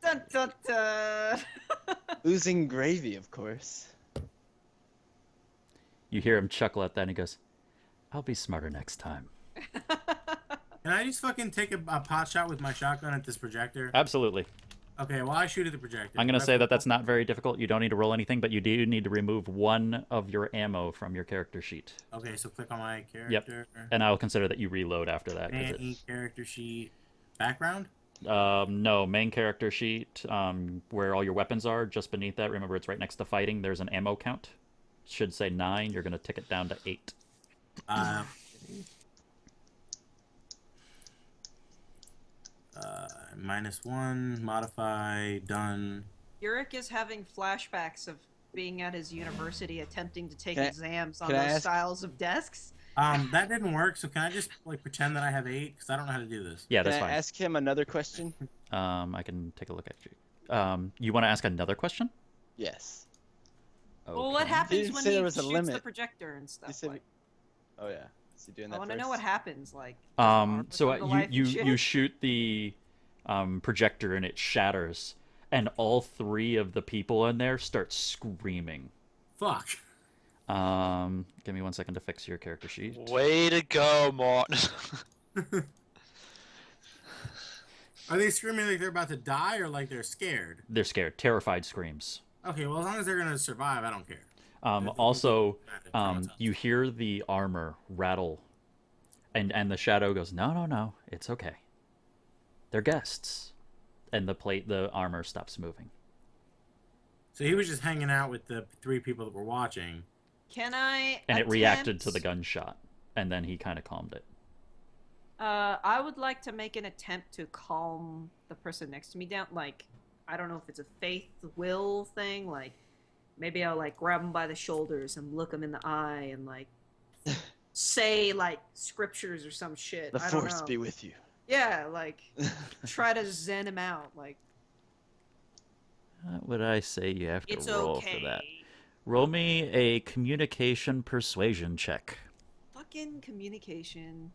Dun, dun, dun. Losing gravy, of course. You hear him chuckle at that, and he goes, "I'll be smarter next time." Can I just fucking take a pot shot with my shotgun at this projector? Absolutely. Okay, well, I shoot at the projector. I'm going to say that that's not very difficult. You don't need to roll anything, but you do need to remove one of your ammo from your character sheet. Okay, so click on my Yep. character. And I'll consider that you reload after that. Manny, character sheet. Background? No, main character sheet, where all your weapons are, just beneath that. Remember, it's right next to fighting. There's an ammo count. Should say 9. You're going to tick it down to 8. -1, modify, done. Yurik is having flashbacks of being at his university attempting to take Can I- exams on can I those ask- styles of desks. That didn't work, so can I just like pretend that I have 8? Because I don't know how to do this. Yeah, Can that's I fine. ask him another question? I can take a look at you. You want to ask another question? Yes. Well, what Okay. happens didn't when say he there was a shoots the limit. projector and stuff? You said Like, Oh yeah. Is he doing that I want to first? know what happens. Like, does the armor So come to life and you shit? shoot the projector and it shatters, and all 3 of the people in there start screaming. Fuck. Give me 1 second to fix your character sheet. Way to go, Martin. Are they screaming like they're about to die or like they're scared? They're scared, terrified screams. Okay, well, as long as they're gonna survive, I don't care. Also, you hear the armor rattle, and the shadow goes, no, it's okay. They're guests, and the armor stops moving. So he was just hanging out with the 3 people that were watching. Can I? And it reacted to the attempt- gunshot, and then he kind of calmed it. I would like to make an attempt to calm the person next to me down. Like, I don't know if it's a faith will thing. Like, maybe I'll like grab him by the shoulders and look him in the eye and like say like scriptures or some shit. The I don't force know. be with you. Yeah, like try to zen him out. Like, What would I say you have to it's roll okay. for that? Roll me a communication persuasion check. Fucking communication.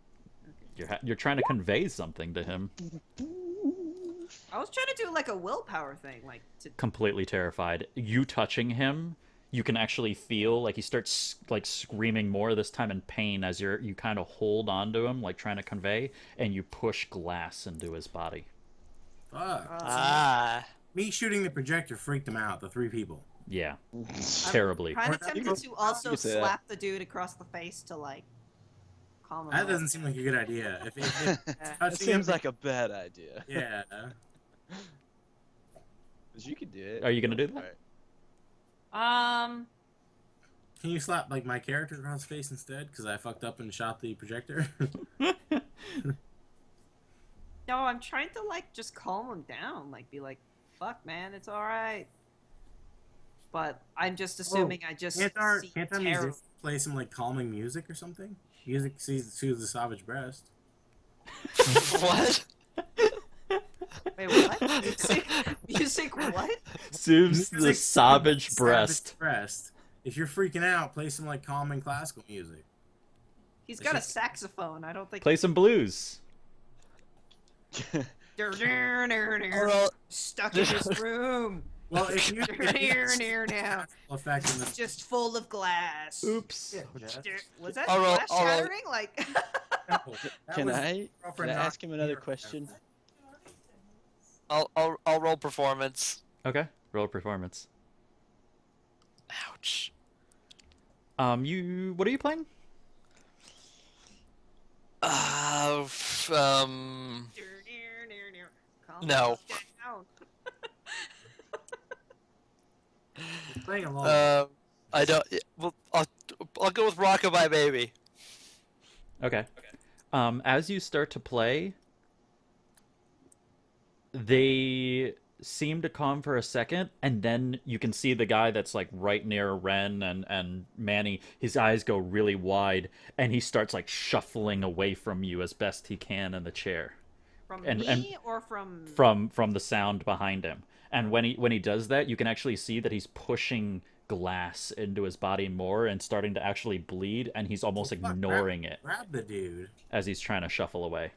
You're trying to convey something to him. I was trying to do like a willpower thing, like to. Completely terrified. You touching him, you can actually feel like he starts like screaming more, this time in pain, as you kind of hold onto him, like trying to convey, and you push glass into his body. Fuck. Ah. Me shooting the projector freaked them out, the 3 people. Yeah, terribly. Kind Or of that- tempted to also You could say that. slap the dude across the face to like calm him That down. doesn't seem like a good idea. If That touching seems him, like a bad idea. yeah. But you could do it. Are you gonna do that? Alright. Can you slap like my character across the face instead? Because I fucked up and shot the projector. No, I'm trying to like just calm him down, like be like, "Fuck, man, it's all right." But I'm just assuming I just Can't our see musician terror. play some like calming music or something? Music soothes the savage breast. What? Wait, what? Music what? Soothes the Music savage soothes the breast. breast. If you're freaking out, play some like calming classical music. He's got a saxophone. I don't think. Play some blues. Well, Stuck in this room. Well, if you Near now. effect in this, Just full of glass. Oops. Was that I'll roll- glass I'll roll. shattering? Like. that Can was I girlfriend ask him knocking another her- question? I'll roll performance. Okay. Roll performance. Ouch. What are you playing? Calm No. down. Playing along. I don't. Well, I'll go with Rockabye Baby. Okay. As you start to play, they seem to calm for a second, and then you can see the guy that's like right near Ren and Manny. His eyes go really wide, and he starts like shuffling away from you as best he can in the chair. From And- me and or from? From the sound behind him. And when he does that, you can actually see that he's pushing glass into his body more and starting to actually bleed, and he's almost Oh, fuck, ignoring it Grab the dude. as he's trying to shuffle away.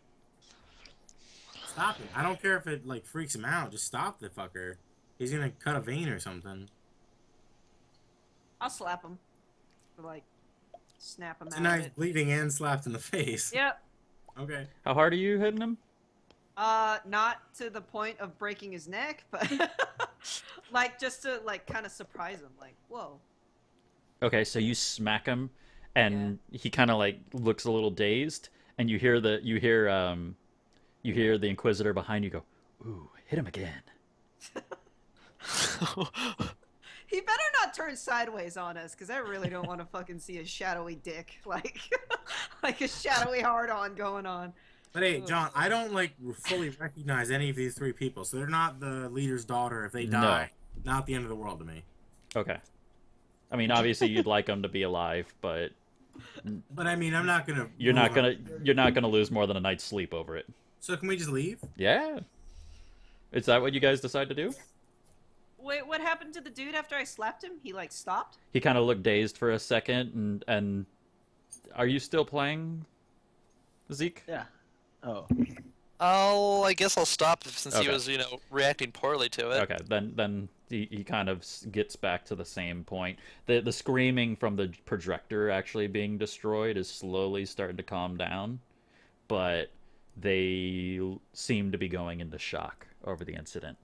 Stop it. I don't care if it like freaks him out. Just stop the fucker. He's gonna cut a vein or something. I'll slap him. Or, like, snap him It's out a nice of it. bleeding and slapped in the face. Yep. Okay. How hard are you hitting him? Not to the point of breaking his neck, but like just to like kind of surprise him. Like, whoa. Okay, so you smack him, and he kind of like looks a little dazed, and you hear the Inquisitor behind you go, "Ooh, hit him again." He better not turn sideways on us, because I really don't want to fucking see a shadowy dick, like, like a shadowy hard-on going on. But hey, John, I don't like fully recognize any of these three people, so they're not the leader's daughter. If they die, not the end of the world to me. Okay. I mean, obviously you'd like them to be alive, but I mean, I'm not gonna. you're not gonna lose more than a night's sleep over it. So can we just leave? Yeah. Is that what you guys decide to do? Wait, what happened to the dude after I slapped him? He like stopped? He kind of looked dazed for a second, and are you still playing, Zeke? Yeah. Oh. I guess I'll stop since he Okay. was, reacting poorly to it. Okay, then he kind of gets back to the same point. The screaming from the projector actually being destroyed is slowly starting to calm down, but they seem to be going into shock over the incident.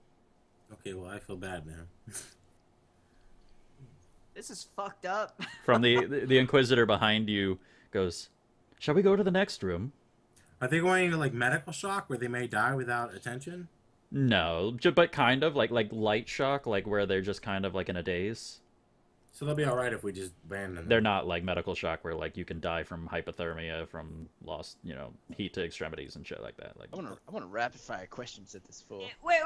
Okay, well, I feel bad, man. This is fucked up. From the Inquisitor behind you goes, "Shall we go to the next room?" Are they going into like medical shock where they may die without attention? No, but kind of like light shock, like where they're just kind of like in a daze. So they'll be all right if we just abandon them. They're not like medical shock where like you can die from hypothermia, from lost, heat to extremities and shit like that. Like, I want to rapid fire questions at this fool. Wait.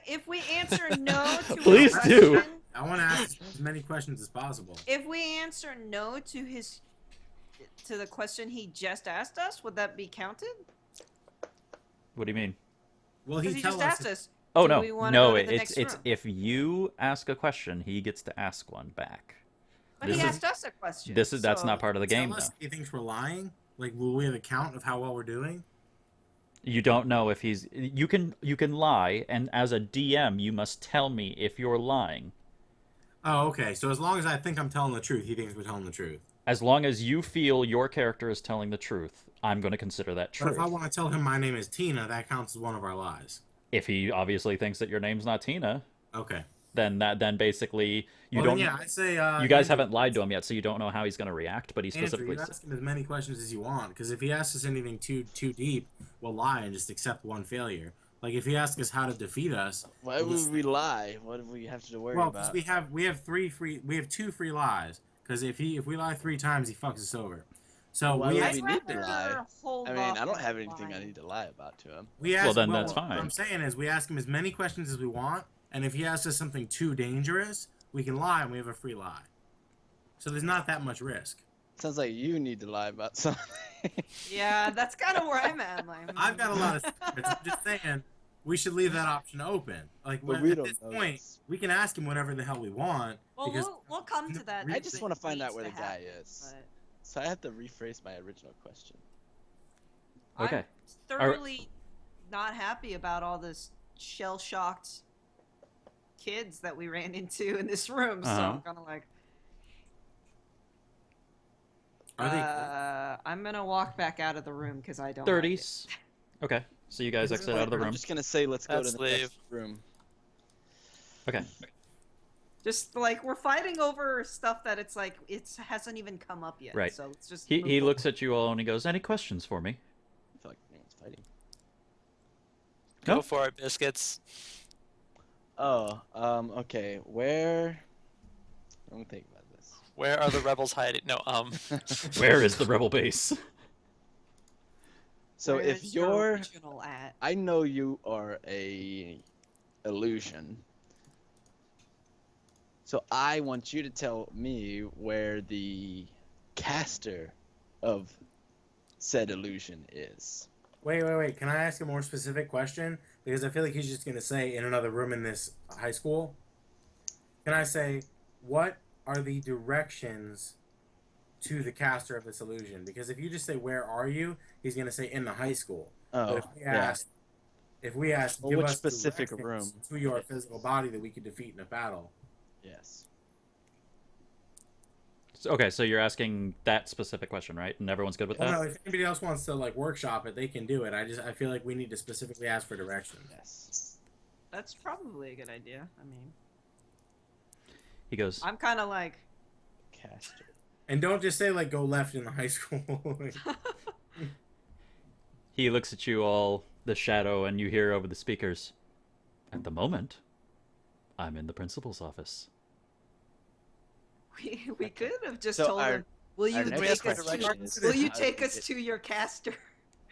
If we answer no to Please his do. question, I want to ask as many questions as possible. if we answer no to the question he just asked us, would that be counted? what do you mean? Well, Because he he tell just us. asked us. Oh do no, we wanna no! go to the It's next room? if you ask a question, he gets to ask one back. But this he is- asked us a question. That's so- not part of the game Tell us though. if he thinks we're lying. Like, will we have a count of how well we're doing? You don't know if he's. You can lie, and as a DM, you must tell me if you're lying. Oh, okay. So as long as I think I'm telling the truth, he thinks we're telling the truth. As long as you feel your character is telling the truth, I'm going to consider that But truth. if I want to tell him my name is Tina, that counts as one of our lies. If he obviously thinks that your name's not Tina, Okay. then basically you Well, don't. then, yeah, I say. You guys Andrew, haven't lied to him yet, so you don't know how he's going to react. But he Andrew, specifically you said, ask him as many questions as you want, because if he asks us anything too deep, we'll lie and just accept one failure. Like if he asks us how to defeat us, Why we'll just- would we lie? What do we have to worry well, because about? we have two free lies. Because if we lie 3 times, he fucks us over. So Why we would ask, we I'd need to rather lie? hold I mean, off I don't on have anything I lying. need to lie about to him. we ask. Well, then that's What fine. I'm saying is, we ask him as many questions as we want, and if he asks us something too dangerous, we can lie and we have a free lie. So there's not that much risk. Sounds like you need to lie about something. Yeah, that's kind of where I'm at. Like, I've got a lot of secrets. I'm just saying we should leave that option open. Like But we at don't this know point, this. we can ask him whatever the hell we want. Well, because we'll come to that. I if just it wanna find out needs where to the guy happen, is. but So I have to rephrase my original question. "Okay, I'm thoroughly not happy about all this shell-shocked kids that we ran into in this room. So Uh-huh. I'm kind of like, Are they? I'm gonna walk back out of the room because I don't. 30s." Okay, so you guys exit out of the I'm room. just gonna say let's go Let's to the leave. next room. Okay, Just like we're fighting over stuff that it's like it hasn't even come up yet. Right. So let's just. he move on. looks at you all and he goes, "Any questions for me?" I feel like anyone's fighting. Go No? for it, Biscuits. Oh, okay. Where? Let me think about this. Where are the rebels hiding? No, Where is the rebel base? So Where if is your you're, original at? I know you are a illusion. So I want you to tell me where the caster of said illusion is. Wait. Can I ask a more specific question? Because I feel like he's just gonna say in another room in this high school. Can I say what are the directions to the caster of this illusion? Because if you just say where are you, he's gonna say in the high school. But Oh, if we yeah. ask, Well, give which us specific directions room? to your physical body that we could defeat in a battle. Yes. Okay, so you're asking that specific question, right? And everyone's good with Well, that? no, if anybody else wants to like workshop it, they can do it. I feel like we need to specifically ask for directions. Yes. That's probably a good idea. I mean, He goes, I'm kind of like, Caster. And don't just say like go left in the high school. he looks at you all, the shadow, and you hear over the speakers, at the moment, I'm in the principal's office. we could have just So told our- him, will you our next take us question to, is will you how take to us get- to your caster?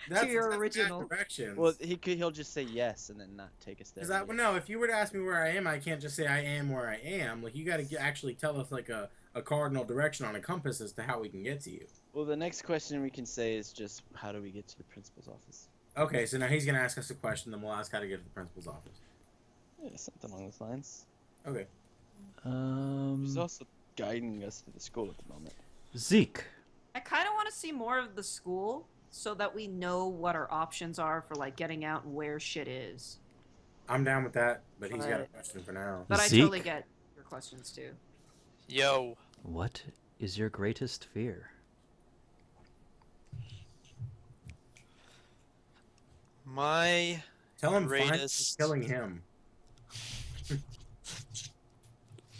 That's your bad original. directions. Well, he'll just say yes and then not take us there. Because no, if you were to ask me where I am, I can't just say I am where I am. Like you got to actually tell us like a cardinal direction on a compass as to how we can get to you. Well, the next question we can say is just how do we get to the principal's office? Okay, so now he's gonna ask us a question, then we'll ask how to get to the principal's office. Yeah, something along those lines. Okay. He's also guiding us to the school at the moment. Zeke. I kind of want to see more of the school so that we know what our options are for like getting out and where shit is. I'm down with that, but he's got a But- question for now. But I Zeke? totally get your questions too. Yo. What is your greatest fear? My Tell him finding and greatest- killing him.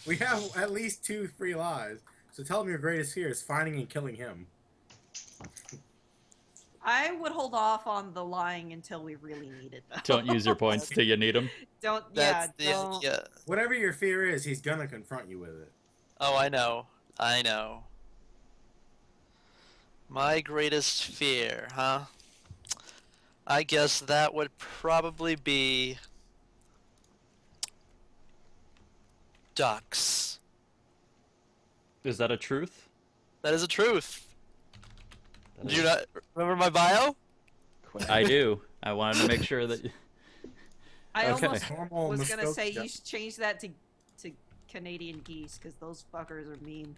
We have at least 2 free lives, so tell him your greatest fear is finding and killing him. I would hold off on the lying until we really need it, though. Don't use your points till you need them. Don't. That's Yeah. the Don't. yeah. Whatever your fear is, he's gonna confront you with it. Oh, I know. I know. My greatest fear, huh? I guess that would probably be ducks. Is that a truth? That is a truth. That Do you is- not remember my bio? I do. I wanted to make sure that. I Okay. almost Normal was gonna Muskoka say duck. you should change that to Canadian geese because those fuckers are mean.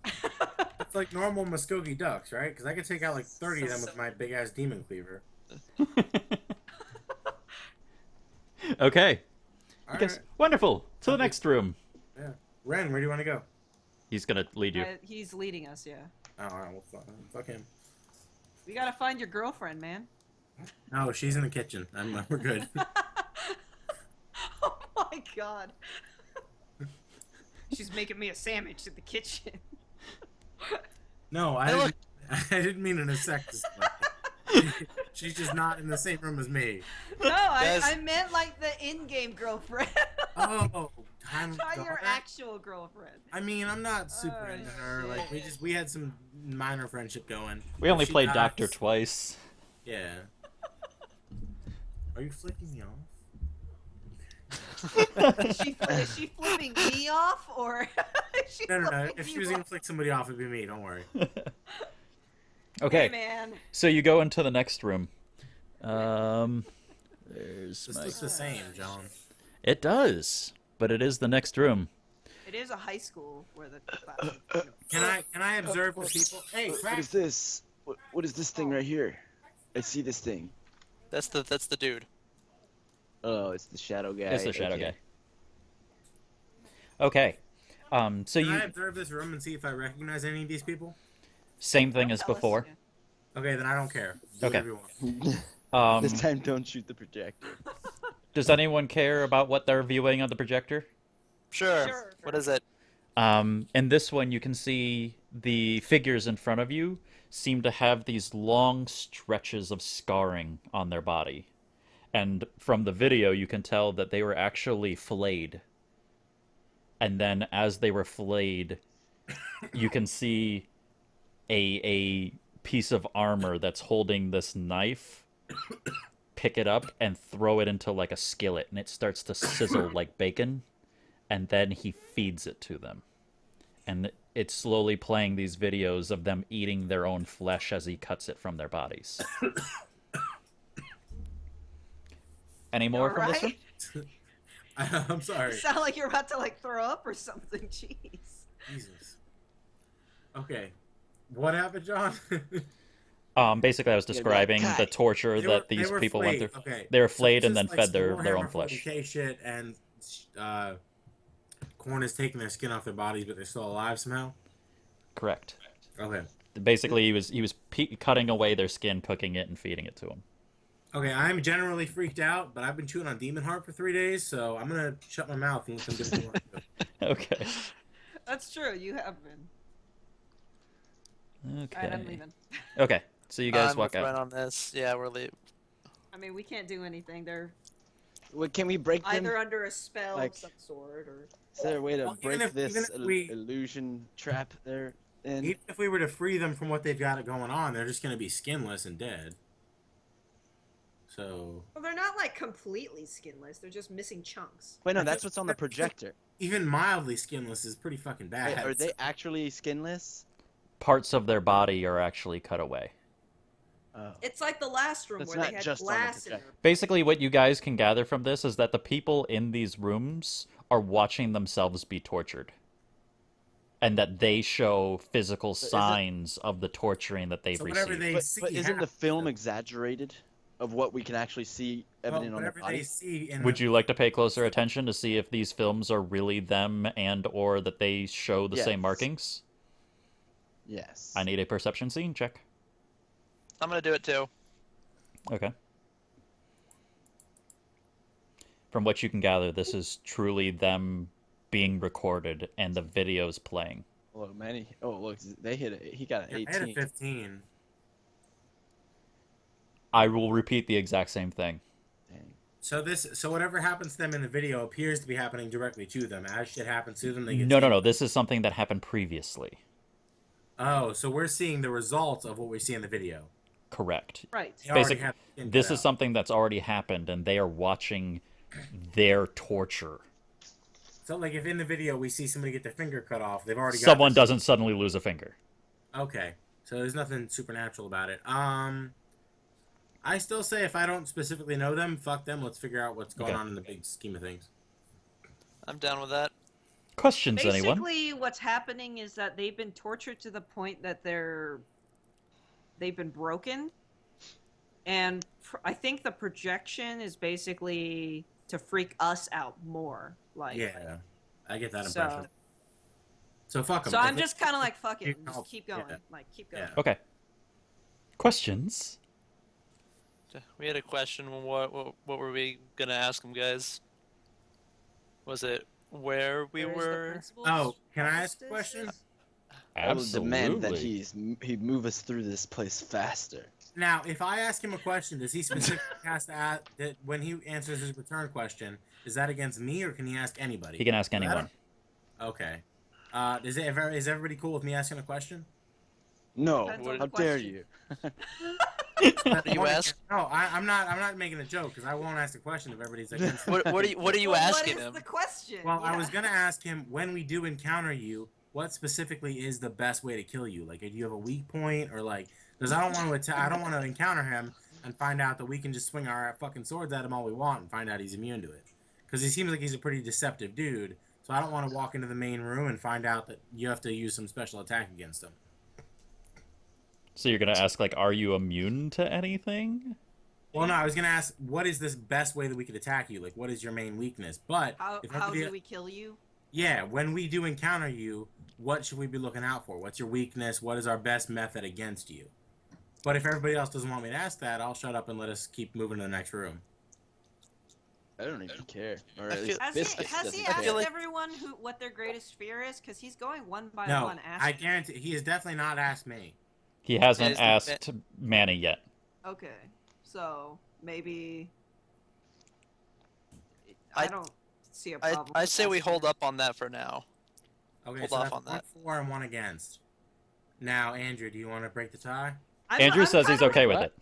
It's like normal Muskogee ducks, right? Because I could take out like 30 of them with my big ass demon cleaver. Okay. All Yes. right. Wonderful. To the Okay. next room. Yeah. Ren, where do you want to go? He's gonna lead you. He's leading us, yeah. Oh, all right. Well, fuck him. We gotta find your girlfriend, man. No, she's in the kitchen. We're good. Oh my god. She's making me a sandwich in the kitchen. No, Hey, look. I didn't mean in a sexist way. She's just not in the same room as me. No, Yes. I meant like the in-game girlfriend. Oh, I'm Not your daughter? actual girlfriend. I mean, I'm not super Oh, into her. Like we had some minor friendship going. We only She played dies. Doctor twice. Yeah. Are you flicking me off? Is she flipping me off or is she No. flipping If she you was gonna off? flick somebody off, it'd be me. Don't worry. Hey, Okay. man. So you go into the next room. There's This my. looks the same, John. It does, but it is the next room. It is a high school where the Can I observe the people? Hey, What Crack. is this? What is this thing right here? I see this thing. That's the dude. Oh, it's the shadow guy. It's the shadow Okay. guy. Okay. So Can I you observe this room and see if I recognize any of these people? same thing as Tell us, before. yeah. Okay, then I don't care. Do Okay. whatever you want. This time, don't shoot the projector. Does anyone care about what they're viewing on the projector? Sure. Sure. What is it? In this one, you can see the figures in front of you seem to have these long stretches of scarring on their body. And from the video, you can tell that they were actually flayed. And then as they were flayed, you can see a piece of armor that's holding this knife pick it up and throw it into like a skillet, and it starts to sizzle like bacon, and then he feeds it to them. And it's slowly playing these videos of them eating their own flesh as he cuts it from their bodies. Any more from this one? I'm You sorry. sound like you're about to like throw up or something. Jeez. Jesus. Okay. What happened, John? Basically, I was describing the torture that these people went through. Okay. They were So flayed this and is then like fed their Warhammer own flesh. 40K shit, and Corn is taking their skin off their bodies, but they're still alive somehow. Correct. Okay. Basically, he was cutting away their skin, cooking it, and feeding it to them. Okay, I'm generally freaked out, but I've been chewing on Demon Heart for 3 days, so I'm gonna shut my mouth and let them do what they want to do. Okay. That's true. You have been. Okay. Alright, I'm leaving. Okay. So you guys I'm walk with Ren out. on this. Yeah, we're leaving. I mean, we can't do anything. They're What, can we break them? either under a spell like- of some sort or. Is there a way to Well, break even this if we- illusion trap they're in? Even if we were to free them from what they've got going on, they're just gonna be skinless and dead. So Well, they're not like completely skinless. They're just missing chunks. Wait, no, that's what's on the projector. even mildly skinless is pretty fucking bad. Wait, are they actually skinless? Parts of their body are actually cut away. Oh. It's like the last room That's where not they had just on the glass in projector. their. Basically, what you guys can gather from this is that the people in these rooms are watching themselves be tortured. And that they show physical is it- signs of the torturing that they've So whatever received. they But, see but isn't the happens. film exaggerated of what we can actually see evident on the whatever body? they see in Would the, you like to pay closer attention to see if these films are really them and or that they show the same Yes. markings? Yes. I need a perception scene check. I'm gonna do it too. Okay. From what you can gather, this is truly them being recorded and the videos playing. Look, man. Look, they hit it. He got an I had a 18. 15. I will repeat the exact same thing. Dang. So whatever happens to them in the video appears to be happening directly to them. As shit happens to them, they get No. This is something that happened previously. Oh, so we're seeing the results of what we see in the video. Correct. Right. They already Basic- have the skin This cut is out. something that's already happened, and they are watching their torture. So like if in the video we see somebody get their finger cut off, they've already got Someone this- doesn't suddenly lose a finger. Okay. So there's nothing supernatural about it. I still say if I don't specifically know them, fuck them. Let's figure out what's going Okay. on in the big scheme of things. I'm down with that. Questions, anyone? Basically, what's happening is that they've been tortured to the point that they've been broken, and I think the projection is basically to freak us out more. Like, Yeah, I get that So- impression. So fuck them. so I'm just kind of like, fuck it, Keep just going. keep going, Yeah. like keep going. Yeah. Okay. Questions? We had a question. What were we gonna ask them, guys? Was it where we Where is the were? principal's Oh, can I ask a office? question? I will demand that Absolutely. he move us through this place faster. Now, if I ask him a question, does he specifically has to ask that when he answers his return question? Is that against me, or can he ask anybody? He can ask I anyone. don't- Okay. Is everybody cool with me asking a question? No, Depends on how the dare question. you? What do you ask? No, I'm not making a joke because I won't ask a question if everybody's against it. What are you Well, asking what is him? the question? Well, I Yeah. was gonna ask him when we do encounter you, what specifically is the best way to kill you? Like, do you have a weak point, or like, because I don't want to encounter him and find out that we can just swing our fucking swords at him all we want and find out he's immune to it. Because he seems like he's a pretty deceptive dude. So I don't want to walk into the main room and find out that you have to use some special attack against him. So you're gonna ask, like, are you immune to anything? Well, no, I was gonna ask, what is this best way that we could attack you? Like, what is your main weakness? But How if how everybody- do we kill you? Yeah, when we do encounter you, what should we be looking out for? What's your weakness? What is our best method against you? But if everybody else doesn't want me to ask that, I'll shut up and let us keep moving to the next room. I don't even care. Or I at feel- least Has Biscuits he doesn't asked care. like- everyone what their greatest fear is? Because he's going one by No, one. I Asking. guarantee he has definitely not asked me. He hasn't Is the- asked Manny yet. Okay, so maybe I I- don't see a problem. I with say we asking hold him. up on that for now. Okay, Hold so off that's on that. 1 for and 1 against. Now, Andrew, do you want to break the tie? Andrew says he's okay with What? it.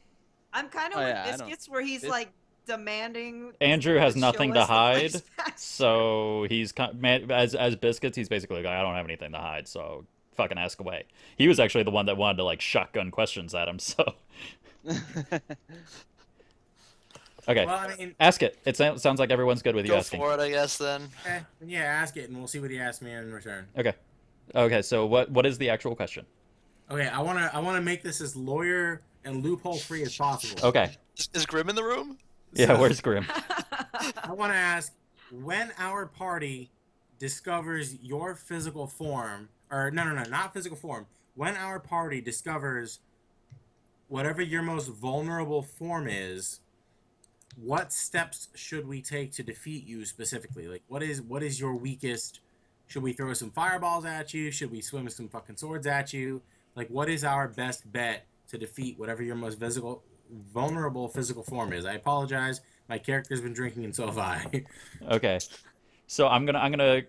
I'm kind of Oh, with yeah, I don't- Biscuits, where he's Bis- like demanding. Andrew has to nothing show to us the hide, place faster. so he's as Biscuits. He's basically like, I don't have anything to hide, so fucking ask away. He was actually the one that wanted to like shotgun questions at him. So okay, Well, I mean, ask it. It sounds like everyone's good with you Go asking. for it, I guess. Then yeah, ask it, and we'll see what he asks me in return. Okay. So what is the actual question? Okay, I wanna make this as lawyer and loophole free as possible. Okay. is Grim in the room? Yeah, So, where's Grim? I want to ask, when our party discovers your physical form or no, not physical form. When our party discovers whatever your most vulnerable form is, what steps should we take to defeat you specifically? Like, what is your weakest? Should we throw some fireballs at you? Should we swim some fucking swords at you? Like, what is our best bet to defeat whatever your most vulnerable physical form is? I apologize. My character's been drinking, and so have I. Okay. So I'm gonna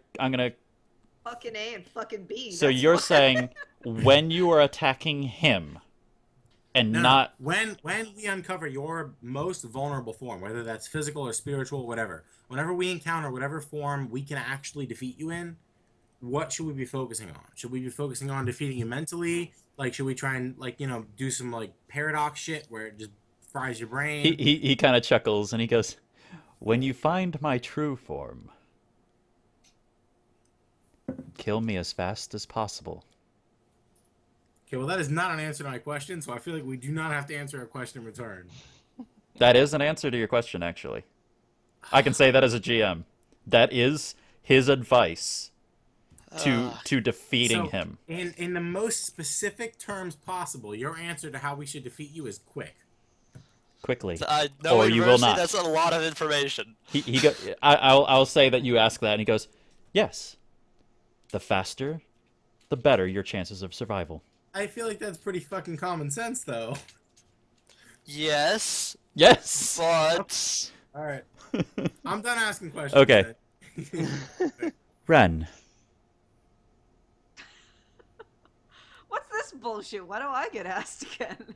Fucking A and fucking B. So that's you're what- saying when you are attacking him and No, not when we uncover your most vulnerable form, whether that's physical or spiritual, whatever. Whenever we encounter whatever form we can actually defeat you in, what should we be focusing on? Should we be focusing on defeating you mentally? Like, should we try and do some like paradox shit where it just fries your brain? he kind of chuckles and he goes, "When you find my true form, kill me as fast as possible." Okay, well, that is not an answer to my question, so I feel like we do not have to answer a question in return. That is an answer to your question, actually. I can say that as a GM. That is his advice to defeating So, him. In the most specific terms possible, your answer to how we should defeat you is quick. Quickly. No, Or you will University, not. That's a lot of information. I'll say that you ask that, and he goes, "Yes. The faster, the better your chances of survival." I feel like that's pretty fucking common sense, though. Yes, Yes. but All right, I'm done asking questions. Okay. then. Ren, What's this bullshit? Why do I get asked again?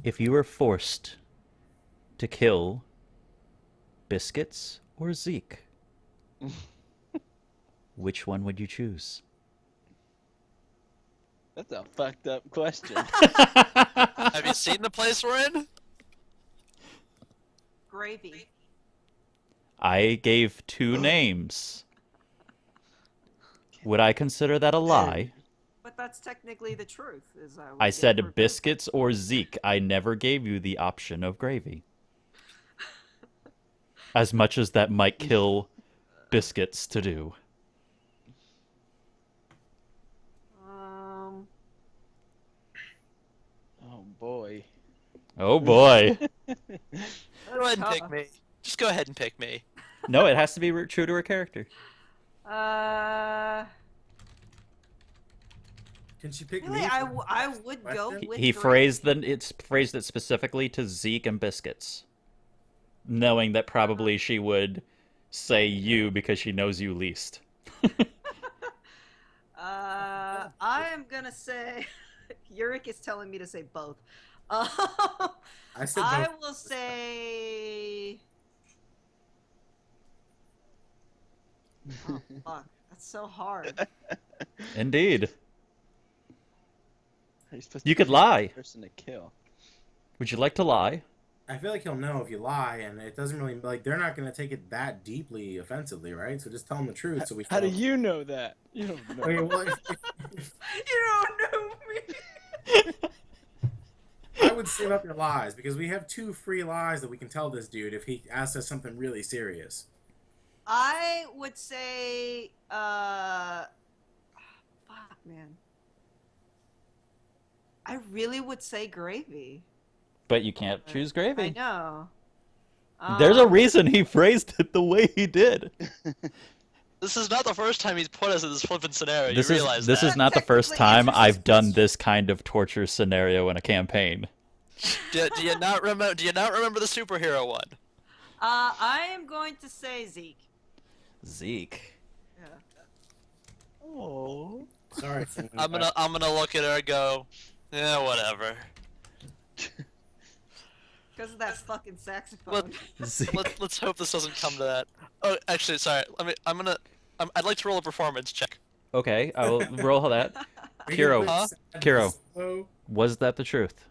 if you were forced to kill Biscuits or Zeke, which one would you choose? That's a fucked up question. have you seen the place we're in? Gravy. I gave two names. Would I consider that a lie? But that's technically the truth. Is I would said never- Biscuits or Zeke. I never gave you the option of Gravy. As much as that might kill Biscuits to do. Oh boy. Oh boy. Go ahead and pick me. Just go ahead and pick me. No, it has to be true to her character. Can she pick Really, me? I would go Question? with He Gravy. phrased it specifically to Zeke and Biscuits, knowing that probably she would say you because she knows you least. I am gonna say. Yurik is telling me to say both. I said I both. will say. Oh, fuck. That's so hard. Indeed. You're supposed You to could pick lie. the person to kill. Would you like to lie? I feel like he'll know if you lie, and it doesn't really like they're not gonna take it that deeply offensively, right? So just tell them the truth. So we. How do feel- you know that? You don't know. Okay, well, You don't know me. I would save up your lies because we have 2 free lies that we can tell this dude if he asks us something really serious. I would say. Fuck, man. I really would say Gravy. But you can't choose I Gravy. know. There's a reason he phrased it the way he did. This is not the first time he's put us in this flippant scenario. This you is realize this that? is not the first Technically time answers I've this done question. this kind of torture scenario in a campaign. Do you not remember? Do you not remember the superhero one? I am going to say Zeke. Zeke. Yeah. Oh. Sorry. I'm gonna look at her and go, yeah, whatever. Because of that fucking saxophone. Zeke. Let's hope this doesn't come to that. Oh, actually, sorry. I'd like to roll a performance check. Okay, I will roll that. Kiro. Huh? Kiro. Hello? Was that the truth?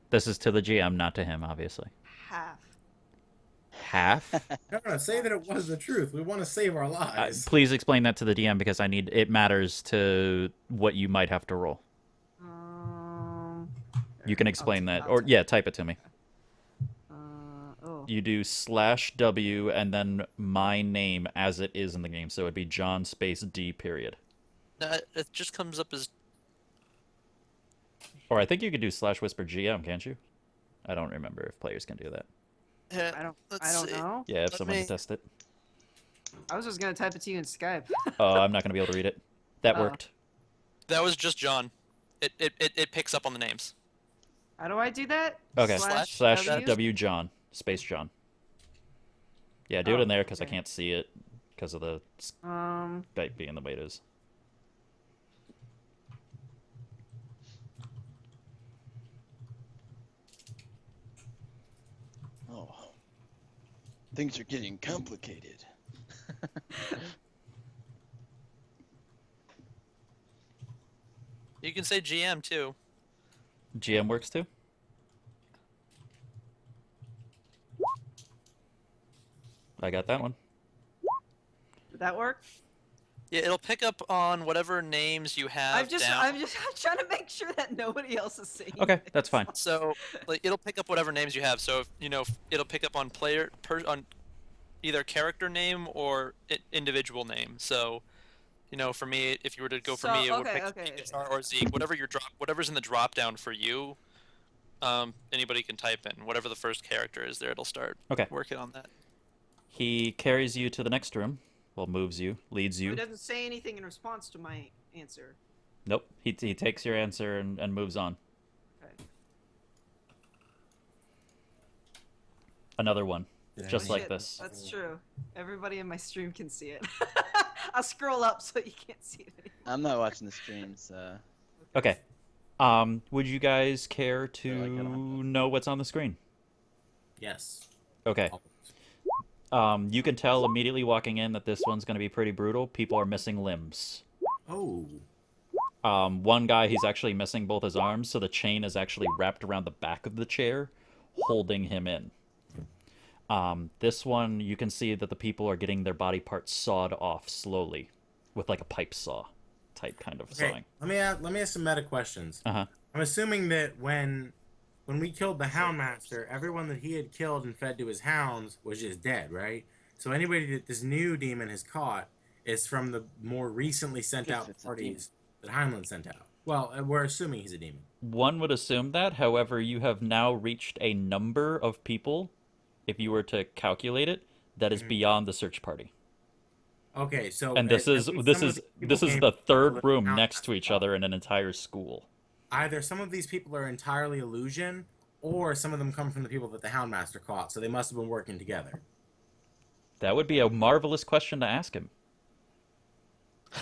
This is to the GM, not to him, obviously. half. Half? No, say that it was the truth. We want to save our lives. Please explain that to the DM because it matters to what you might have to roll. You can explain that, or yeah, type it to me. Oh. You do /W and then my name as it is in the game. So it'd be John space D period. No, it just comes up as Or I think you could do /whisper GM, can't you? I don't remember if players can do that. let's I don't see. know. Yeah, if Let someone me- can test it. I was just gonna type it to you in Skype. Oh, I'm not going to be able to read it. That Oh. worked. That was just John. It picks up on the names. How do I do that? Okay. Slash /W John space John. Yeah, do it Oh, in there because I okay. can't see it because of the Skype being the way it is. Oh, things are getting complicated. You can say GM too. GM works too? I got that one. Did that work? Yeah, it'll pick up on whatever names you have down. I'm trying to make sure that nobody else is seeing. Okay, that's fine. So, like, it'll pick up whatever names you have. So, it'll pick up on on either character name or individual name. So, for me, if you were to go for So, me, it would okay, pick okay. Guitar or Zeke. Whatever's in the drop down for you. Anybody can type in whatever the first character is there. It'll start working on that. He carries you to the next room. Well, moves you, leads It you. doesn't say anything in response to my answer. Nope. He takes your answer and moves on. Okay. Another one. Just Yeah. like Shit, this. That's true. Everybody in my stream can see it. I'll scroll up so you can't see it anymore. I'm not watching the stream, so Okay. Would you guys care to I don't have know what's on the screen? Yes. Okay. You can tell immediately walking in that this one's going to be pretty brutal. People are missing limbs. Oh. One guy, he's actually missing both his arms, so the chain is actually wrapped around the back of the chair, holding him in. This one, you can see that the people are getting their body parts sawed off slowly, with like a pipe saw type kind of Okay. sawing. Let me ask some meta questions. Uh-huh. I'm assuming that when we killed the Houndmaster, everyone that he had killed and fed to his hounds was just dead, right? So anybody that this new demon has caught is from the more recently sent If out it's a parties that Heinlein sent out. Well, we're assuming he's a demon. One would assume that. However, you have now reached a number of people, if you were to calculate it, that is beyond the search party. Okay, so And this at is least this some of is these people this is came the from third the room Houndmaster next to each caught. other in an entire school. Either some of these people are entirely illusion, or some of them come from the people that the Houndmaster caught. So they must have been working together. That would be a marvelous question to ask him.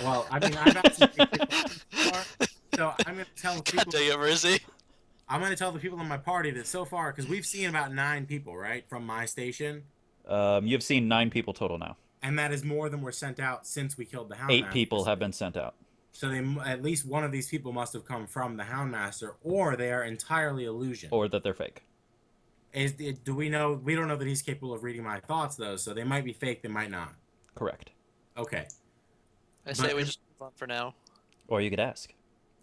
Well, I mean, I've asked some people before, so I'm going to tell the God people. dang it, Mercy. I'm going to tell the people in my party that so far, because we've seen about 9 people, right, from my station, You've seen 9 people total now. and that is more than were sent out since we killed the Houndmaster. 8 people have been sent out. So at least one of these people must have come from the Houndmaster, or they are entirely illusion. Or that they're fake. Do we know? We don't know that he's capable of reading my thoughts, though. So they might be fake. They might not. Correct. Okay. I say But we if- just move on for now. Or you could ask.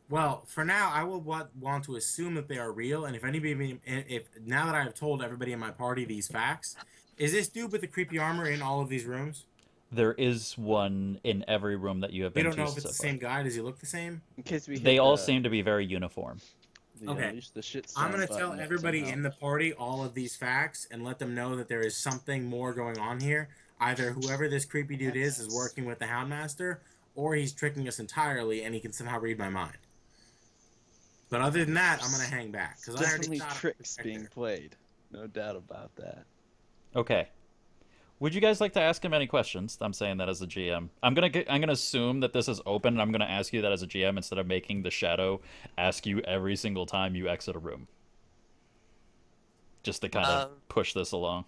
Well, for now, I will want to assume that they are real. And if anybody, if now that I have told everybody in my party these facts, is this dude with the creepy armor in all of these rooms? There is one in every room that you have We been don't to know if it's so the far. same guy. Does he look the same? in case we hit They all the- seem to be very uniform. the, Okay. the shit I'm going to button tell up everybody somehow. in the party all of these facts and let them know that there is something more going on here. Either whoever this creepy dude is working with the Houndmaster, or he's tricking us entirely and he can somehow read my mind. But other than that, I'm going to hang back. Because I already Definitely thought tricks being played. No doubt about that. Okay. Would you guys like to ask him any questions? I'm saying that as a GM. I'm gonna assume that this is open, and I'm gonna ask you that as a GM instead of making the shadow ask you every single time you exit a room. Just to kind of push this along.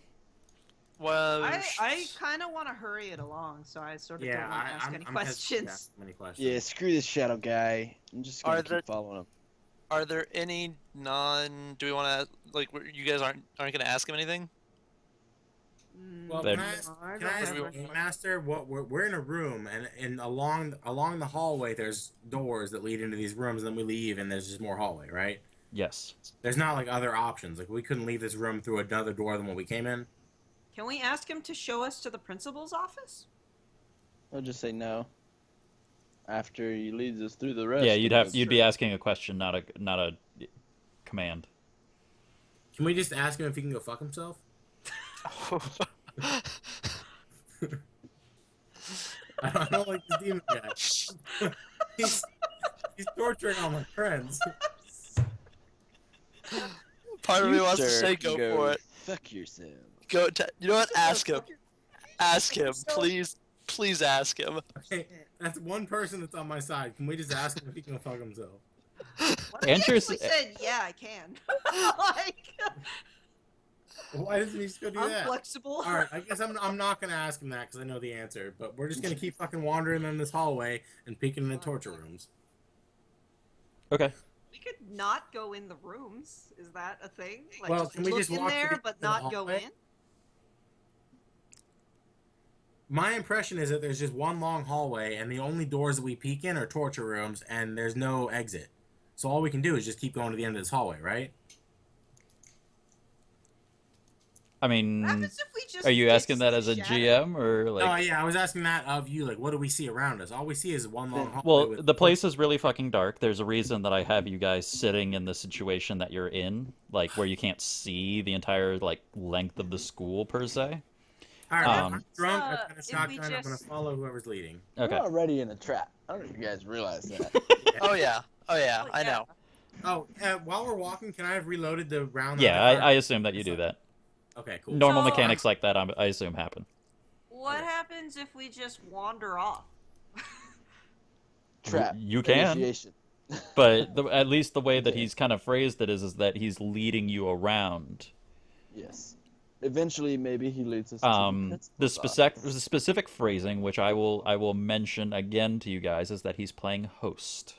Well, I kind of want to hurry it along, so I sort of Yeah, don't want to ask any I'm hesitant to questions. ask many questions. Yeah, screw this shadow guy. I'm just gonna Are keep there- following him. are there any do we want to, like, you guys aren't going to ask him anything? Well, Then- can I ask the Game Master? What we're in a room, and along the hallway, there's doors that lead into these rooms, and then we leave, and there's just more hallway, right? Yes. There's not like other options. Like we couldn't leave this room through another door than what we came in. Can we ask him to show us to the principal's office? I'll just say no. After he leads us through the rest. Yeah, of the you'd be asking a question, not a command. Can we just ask him if he can go fuck himself? I don't like the demon guy. he's torturing all my friends. Part of me wants to say go for it. Fuck yourself. You know what? Ask him. Ask him, please. Please ask him. Okay, that's one person that's on my side. Can we just ask him if he can go fuck himself? What if he actually said, yeah, I can. Like, why doesn't he just go do I'm that? flexible. All right, I guess I'm not gonna ask him that because I know the answer. But we're just gonna keep fucking wandering in this hallway and peeking in the torture rooms. Okay. We could not go in the rooms. Is that a thing? Like, Well, just can we look just in walk there to but the not go hallway? in? My impression is that there's just one long hallway, and the only doors that we peek in are torture rooms, and there's no exit. So all we can do is just keep going to the end of this hallway, right? I mean, What happens if we just are you fix asking that the as a shadow? GM or like? No, yeah, I was asking that of you. Like, what do we see around us? All we see is one long hallway. Well, with the place is really fucking dark. There's a reason that I have you guys sitting in the situation that you're in, like where you can't see the entire like length of the school per se. All right, I'm drunk. Uh, I've got a if shotgun. we I'm gonna just- follow whoever's leading. Okay. We're already in a trap. I don't know if you guys realize that. Oh yeah. Oh, I yeah. know. Oh, while we're walking, can I have reloaded the round? Yeah, that I assume that you do that. Okay, cool. Normal So- mechanics like that, I assume, happen. What Okay. happens if we just wander off? Trap. You can. Initiation. But at least the way that he's kind of phrased it is that he's leading you around. Yes. Eventually, maybe he leads us to the The principal's specific phrasing, which I will mention again to you guys, is that he's playing host.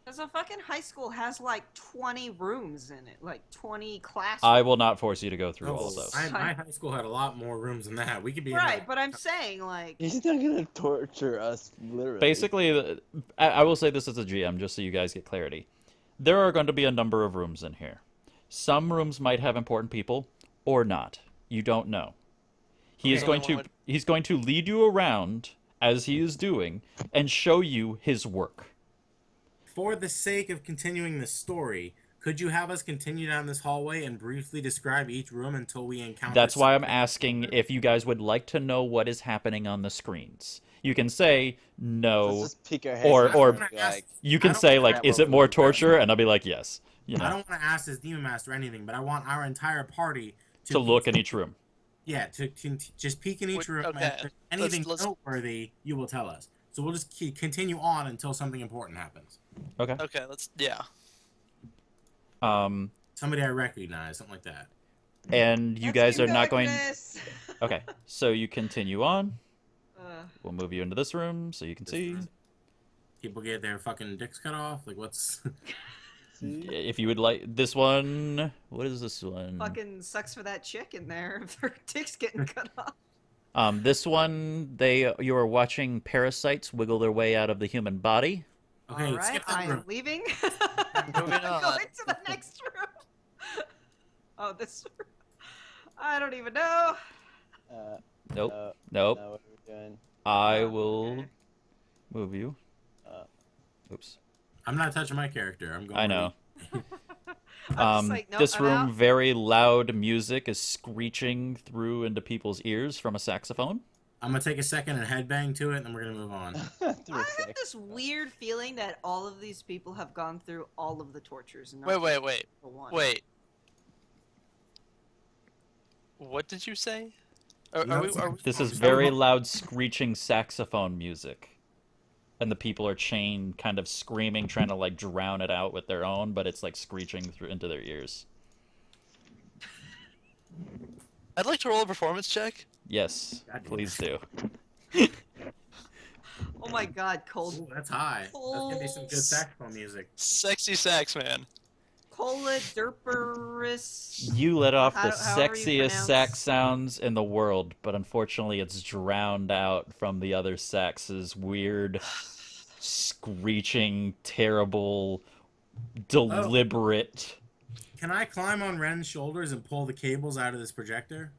Because a fucking high school has like 20 rooms in it, like 20 classrooms. I will not force you to go through all Oh, of those. my high school had a lot more rooms than that. We could be in Right, like, but I'm saying, like, He's not gonna torture us, literally. Basically, I will say this as a GM, just so you guys get clarity. There are going to be a number of rooms in here. Some rooms might have important people, or not. You don't know. He's Okay. going to lead you around, as he is doing, and show you his work. for the sake of continuing the story, could you have us continue down this hallway and briefly describe each room until we encounter? That's why I'm something? asking if you guys would like to know what is happening on the screens. You can say no, Let's just peek our heads or- out I or- don't wanna ask- you I can don't say wanna- like, is it more torture? And I'll be like, yes. You I know, don't want to ask this demon master anything, but I want our entire party to look in each room. Yeah, to just peek in each Wait, room. okay, And if there's anything let's- noteworthy, you will tell us. So we'll just continue on until something important happens. Okay. Okay, yeah. Somebody I recognize, something like that. And you let's guys keep are not going. this. Okay, so you continue on. Uh, We'll move you into this room so you can This see. room. People get their fucking dicks cut off. Like what's? See? If you would like this one, what is this one? fucking sucks for that chick in there if her dick's getting cut off. This one, you are watching parasites wiggle their way out of the human body. Okay, All let's right, skip that I room. am leaving. Moving on. Going to the next room. Oh, this. I don't even know. Nope. No, Nope. no, what are we doing? I Oh, will okay. move you. Uh, Oops. I'm not touching my character. I'm going. I know. I'm just like, nope, This I'm room, out. very loud music is screeching through into people's ears from a saxophone. I'm gonna take a second and headbang to it, and then we're gonna move on. through a I have sec. this weird feeling that all of these people have gone through all of the tortures. And not Wait, just wait, wait, the one. wait. What did you say? This is I'm very sorry. loud screeching saxophone music. And the people are chained, kind of screaming, trying to like drown it out with their own, but it's like screeching through into their ears. I'd like to roll a performance check. Yes, God damn please do. Oh my god, cold. Ooh, that's high. That's gonna be some good saxophone music. Sexy sax man. Cola derperis. You let off the However you sexiest pronounce- sax sounds in the world, but unfortunately it's drowned out from the other sax's weird, screeching, terrible, deliberate. Can I climb on Ren's shoulders and pull the cables out of this projector?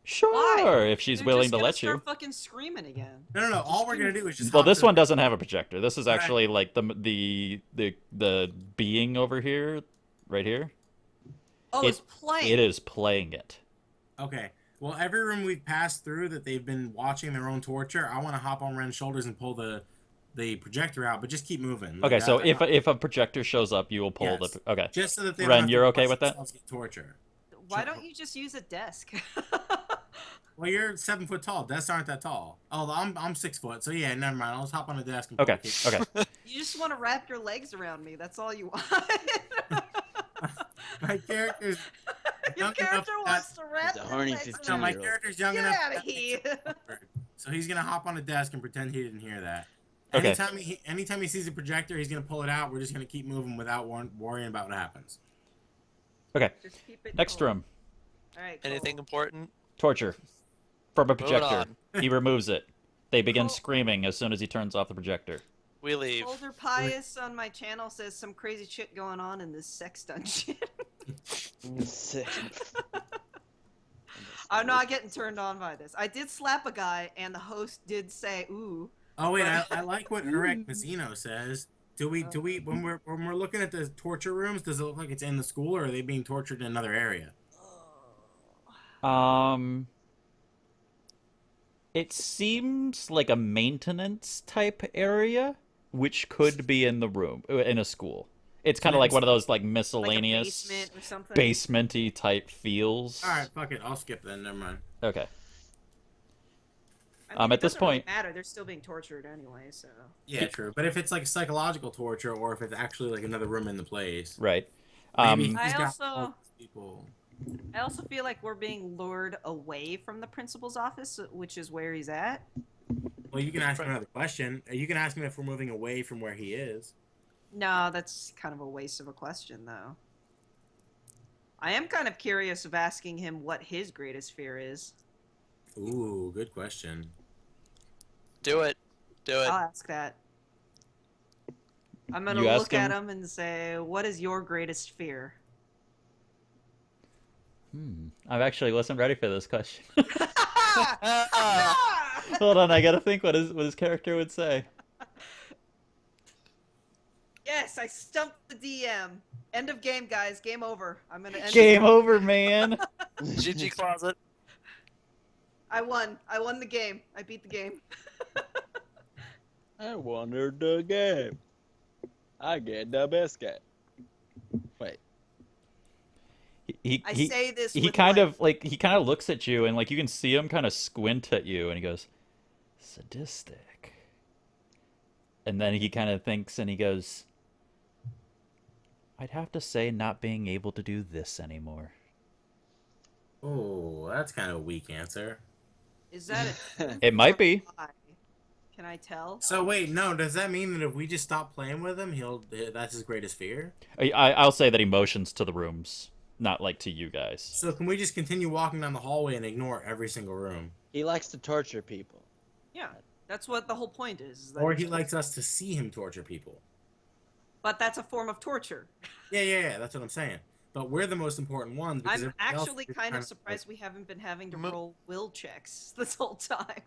Sure, Why? if she's They're willing just to gonna let you. start fucking screaming again. No. All we're gonna do is just. Well, hop this to one the- doesn't have a projector. This is Right. actually like the being over here, right here. Oh, it's playing. It is playing it. Okay. Well, every room we've passed through that they've been watching their own torture, I want to hop on Ren's shoulders and pull the projector out, but just keep moving. Like, Okay, so if a projector shows up, you will pull Yes. the. Okay. just so that they Ren, don't have to you're okay watch with that? themselves get torture. Why don't you just use a desk? Well, you're 7 foot tall. Desks aren't that tall. Oh, I'm 6 foot. So yeah, never mind. I'll just hop on a desk and. Okay. pull the cable. Okay. You just want to wrap your legs around me. That's all you want. My character's. Your young character enough wants that- to wrap He's a his horny legs 15 No, around my me. year-old. character's young Get enough. out of that here. So he's gonna hop on a desk and pretend he didn't hear that. Okay. Anytime he sees a projector, he's gonna pull it out. We're just gonna keep moving without worrying about what happens. Okay. Just keep it Next going. room. All right. Cool. Anything important? Torture. From a Moving projector. on. He removes it. They begin Cool. screaming as soon as he turns off the projector. We leave. Older Pious on my channel says some crazy shit going on in this sex dungeon. Sick. I'm not getting turned on by this. I did slap a guy, and the host did say, "Ooh." Oh wait, I like what Eric Mazzino says. Do we when we're looking at the torture rooms? Does it look like it's in the school, or are they being tortured in another area? It seems like a maintenance type area, which could be in the room in a school. It's kind of like one of those like miscellaneous, Like a basement or something. basementy type feels. All right, fuck it. I'll skip then. Never mind. Okay. I mean, At it this doesn't really point- matter. They're still being tortured anyway, so. Yeah, true. But if it's like psychological torture, or if it's actually like another room in the place, Right. maybe he's I got also- all these people. I also feel like we're being lured away from the principal's office, which is where he's at. Well, you can ask me another question. You can ask me if we're moving away from where he is. No, that's kind of a waste of a question, though. I am kind of curious of asking him what his greatest fear is. Ooh, good question. Do it. Do it. I'll ask that. I'm gonna You ask look at him- him and say, "What is your greatest fear?" I actually wasn't ready for this question. Ah! Hold on, I gotta think what his character would say. Yes, I stumped the DM. End of game, guys. Game over. I'm gonna end. Game over, man. GG closet. I won. I won the game. I beat the game. I won the game. I get the biscuit. Wait. I say this. He with kind like- of he kind of looks at you and like you can see him kind of squint at you and he goes sadistic. And then he kind of thinks and he goes, I'd have to say not being able to do this anymore. Oh, that's kind of a weak answer. Is that it? It might be. Can I tell? So wait, no. Does that mean that if we just stop playing with him, that's his greatest fear? I'll say that he motions to the rooms, not like to you guys. So can we just continue walking down the hallway and ignore every single room? He likes to torture people. Yeah, that's what the whole point is. that Or it's he like- likes us to see him torture people? But that's a form of torture. Yeah. That's what I'm saying. But we're the most important ones. Because I'm everybody else actually is kind trying of to- surprised we haven't been having to Mo- roll will checks this whole time.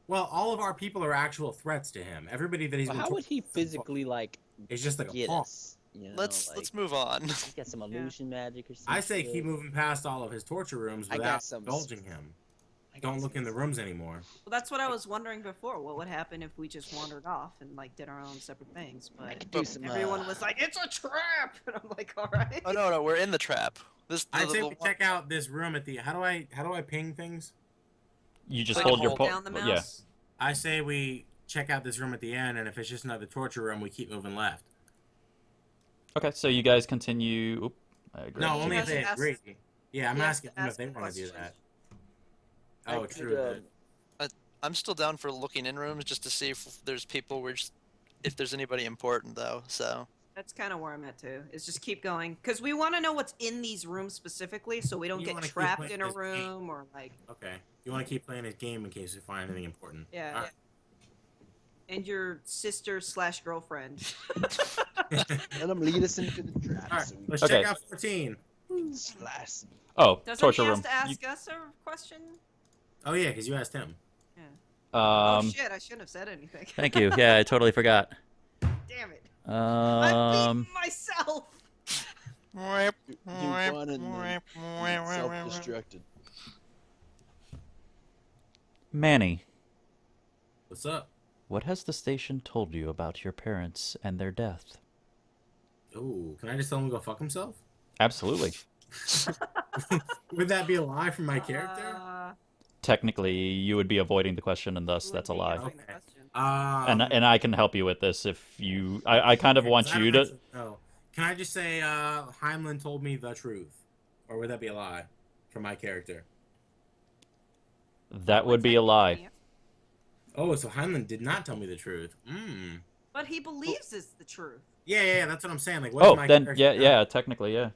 Well, all of our people are actual threats to him. Everybody that he's Well, been how would he torturing physically like is just like a get pawn. us? You know, Let's like, move on. he's got some illusion magic or something. I say keep moving past all of his torture rooms I got without some- indulging him. Don't look in the rooms anymore. Well, that's what I was wondering before. What would happen if we just wandered off and like did our own separate things? I But could do some. everyone was like, "It's a trap," and I'm like, "All right." Oh no, we're in the trap. I'd say we check out this room at the. How do I ping things? You just Like hold your hold down the yeah. mouse. I say we check out this room at the end, and if it's just another torture room, we keep moving left. Okay, so you guys continue. Oop, I agree. No, He only if has they to ask- agree. Yeah, I'm he has asking to them if ask they the want to do question. that. Oh, I could, true. I'm still down for looking in rooms just to see if there's people. If there's anybody important though. So That's kind of where I'm at too. Is just keep going because we want to know what's in these rooms specifically, so we don't You get wanna keep trapped playing in a this game. room or like Okay. You want to keep playing his game in case you find anything important. yeah. All right. And your sister / girlfriend. Let him lead us into the trap. All right. so we- Let's Okay. check out 14. Slice. Oh, Doesn't torture he room. have to ask us a question? Oh yeah, because you asked him. Yeah. Oh, Oh shit! I shouldn't have said anything. thank you. Yeah, I totally forgot. Damn it! I'm beating myself. You won and then self-destructed. Manny, What's up? what has the station told you about your parents and their death? Oh, can I just tell him to go fuck himself? Absolutely. Would that be a lie from my character? Technically, you would be avoiding the question, and thus that's a lie. Answering the Okay. question. And I can help you with this if you. I kind of want you to. No. Can I just say Heimlin told me the truth, or would that be a lie from my character? That would be a lie. Oh, so Heimlin did not tell me the truth. Hmm. But he believes it's the truth. Yeah, that's what I'm saying. Like, what Oh, is my then character? yeah, technically, yeah.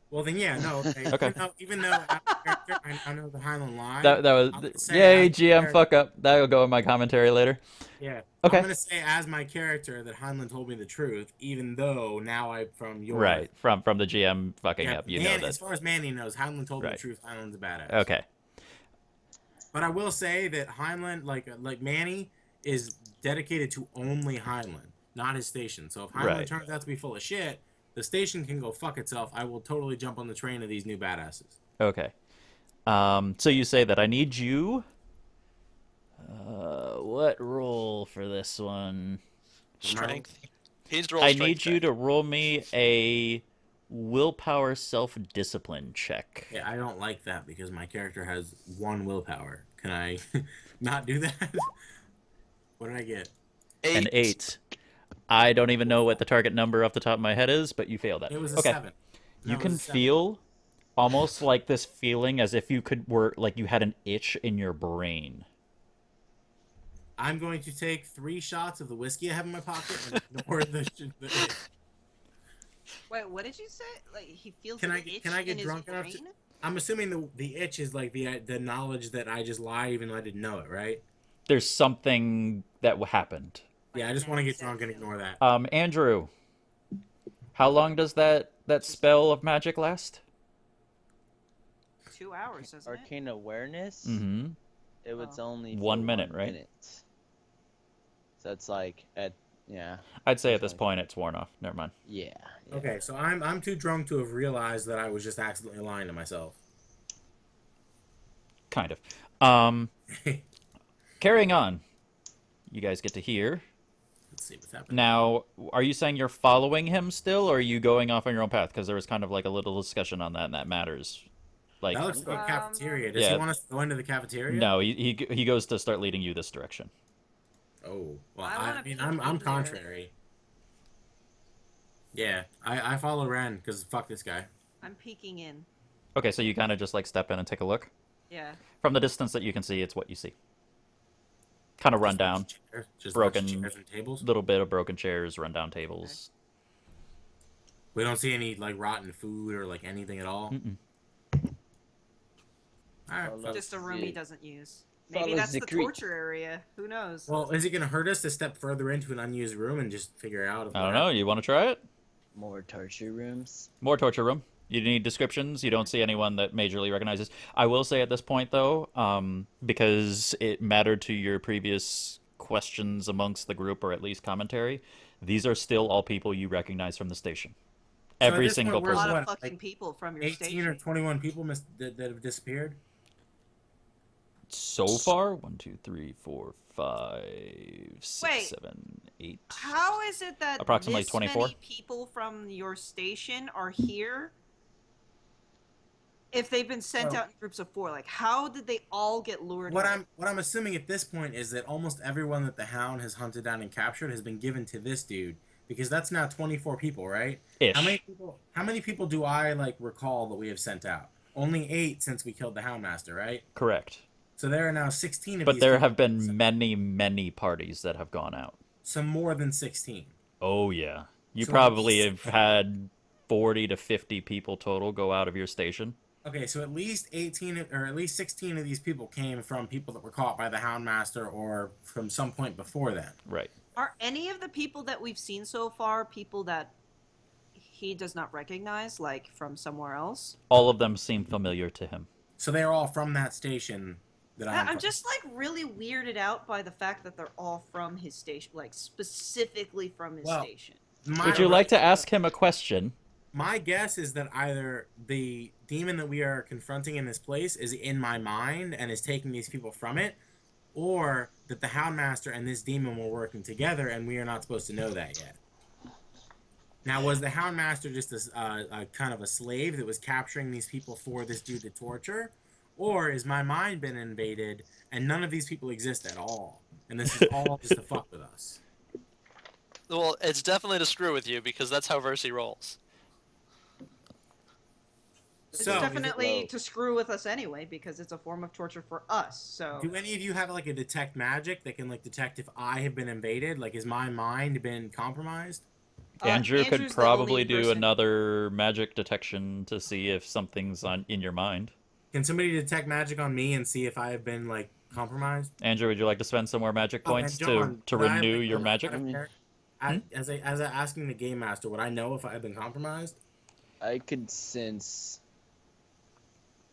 Well, then yeah, no. Okay. Okay. Even though as a character, I know the Heimlin lie. That I'm was gonna say yay, as my GM character- fuck up. That'll go in my commentary later. Yeah. Okay. I'm gonna say as my character that Heimlin told me the truth, even though now I from your Right, from the GM fucking Yeah, up, you Man- know As that. far as Manny knows, Heimlin told me Right. the truth. Heimlin's a badass. Okay. But I will say that Heimlin, like Manny, is dedicated to only Heimlin, not his station. So if Heimlin Right. turns out to be full of shit, the station can go fuck itself. I will totally jump on the train of these new badasses. Okay. So you say that I need you. What roll for this one? Strength. He's roll I strength need you check. to roll me a willpower self-discipline check. Yeah, I don't like that because my character has 1 willpower. Can I not do that? What did I get? An 8. I don't even know what the target number off the top of my head is, but you failed that. It was a Okay. 7. No, You it was can a 7. feel almost like this feeling as if you were like you had an itch in your brain. I'm going to take 3 shots of the whiskey I have in my pocket and ignore the itch. Wait, what did you say? Like he feels Can an I itch get in his drunk enough to? brain? I'm assuming the itch is like the knowledge that I just lie even though I didn't know it, right? There's something that happened. Yeah, I just want to get drunk and ignore that. Andrew, how long does that spell of magic last? 2 hours, doesn't it? Arcane awareness. Mm-hmm. It was only 1 for minute, 1 right? minute. So it's like yeah. I'd say at this point it's worn off. Never mind. Yeah. Okay, so I'm too drunk to have realized that I was just accidentally lying to myself. Kind of. Carrying on. You guys get to hear. Let's see what's happening. Now, are you saying you're following him still, or are you going off on your own path? Because there was kind of like a little discussion on that, and that matters. Like, That looks like a cafeteria. Does yeah. he want us to go into the cafeteria? no, he goes to start leading you this direction. Oh, well, I I wanna mean, peek I'm in here. contrary. Yeah, I follow Ren because fuck this guy. I'm peeking in. Okay, so you kind of just like step in and take a look. Yeah. From the distance that you can see, it's what you see. Kind of run down. Just Broken- chairs and tables. Little bit of broken chairs, run down tables. We don't see any like rotten food or like anything at all. Mm-mm. All right. Well, fuck. Just a room he see. doesn't use. Maybe Follows that's the the creep. torture area. Who knows? Well, is it gonna hurt us to step further into an unused room and just figure out? If I don't know. You want to try it? More torture rooms. More torture room. You need descriptions. You don't see anyone that majorly recognizes. I will say at this point, though, because it mattered to your previous questions amongst the group, or at least commentary, these are still all people you recognize from the station. So at Every this point, single we're a lot person. of what, fucking like people from your 18 station. or 21 people that have disappeared. So far, 1, 2, 3, 4, 5, 6, Wait. 7, 8. How is it that Approximately this 24? many people from your station are here? If they've been sent Well- out in groups of 4, like how did they all get lured? What here? I'm assuming at this point is that almost everyone that the Hound has hunted down and captured has been given to this dude because that's now 24 people, right? Ish. How many people do I like recall that we have sent out? Only 8 since we killed the Houndmaster, right? Correct. So there are now 16 of But these. there people. have been many, many parties that have gone out. Some more than 16. Oh, yeah. You So probably at have least- had 40 to 50 people total go out of your station. Okay, so at least 18 or at least 16 of these people came from people that were caught by the Houndmaster or from some point before then. Right. Are any of the people that we've seen so far people that he does not recognize, like from somewhere else. All of them seem familiar to him. So they're all from that station that I'm I'm from. just like really weirded out by the fact that they're all from his station, like specifically from his station. Would you like to ask him a question? My guess is that either the demon that we are confronting in this place is in my mind and is taking these people from it, or that the Houndmaster and this demon were working together and we are not supposed to know that yet. Now, was the Houndmaster just a kind of a slave that was capturing these people for this dude to torture? Or is my mind been invaded and none of these people exist at all? And this is all just to fuck with us? Well, it's definitely to screw with you because that's how Versi rolls. It's So, definitely to screw with us anyway, because it's a form of torture for us. So, do any of you have like a detect magic that can like detect if I have been invaded? Like, has my mind been compromised? Andrew could Andrew's the only probably do person- another magic detection to see if something's in your mind. Can somebody detect magic on me and see if I have been like compromised? Andrew, would you like to spend some more magic points and John, to would I, renew like, your magic? As I asking the game master, would I know if I have been compromised? I could sense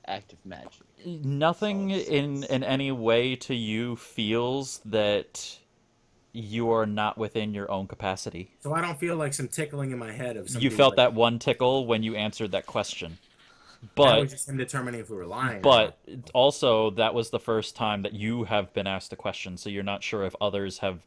active magic. Nothing in any way to you feels that you are not within your own capacity. So I don't feel like some tickling in my head of something. You felt like, that one tickle when you answered that question. that But was just him determining if we were lying. but also that was the first time that you have been asked a question, so you're not sure if others have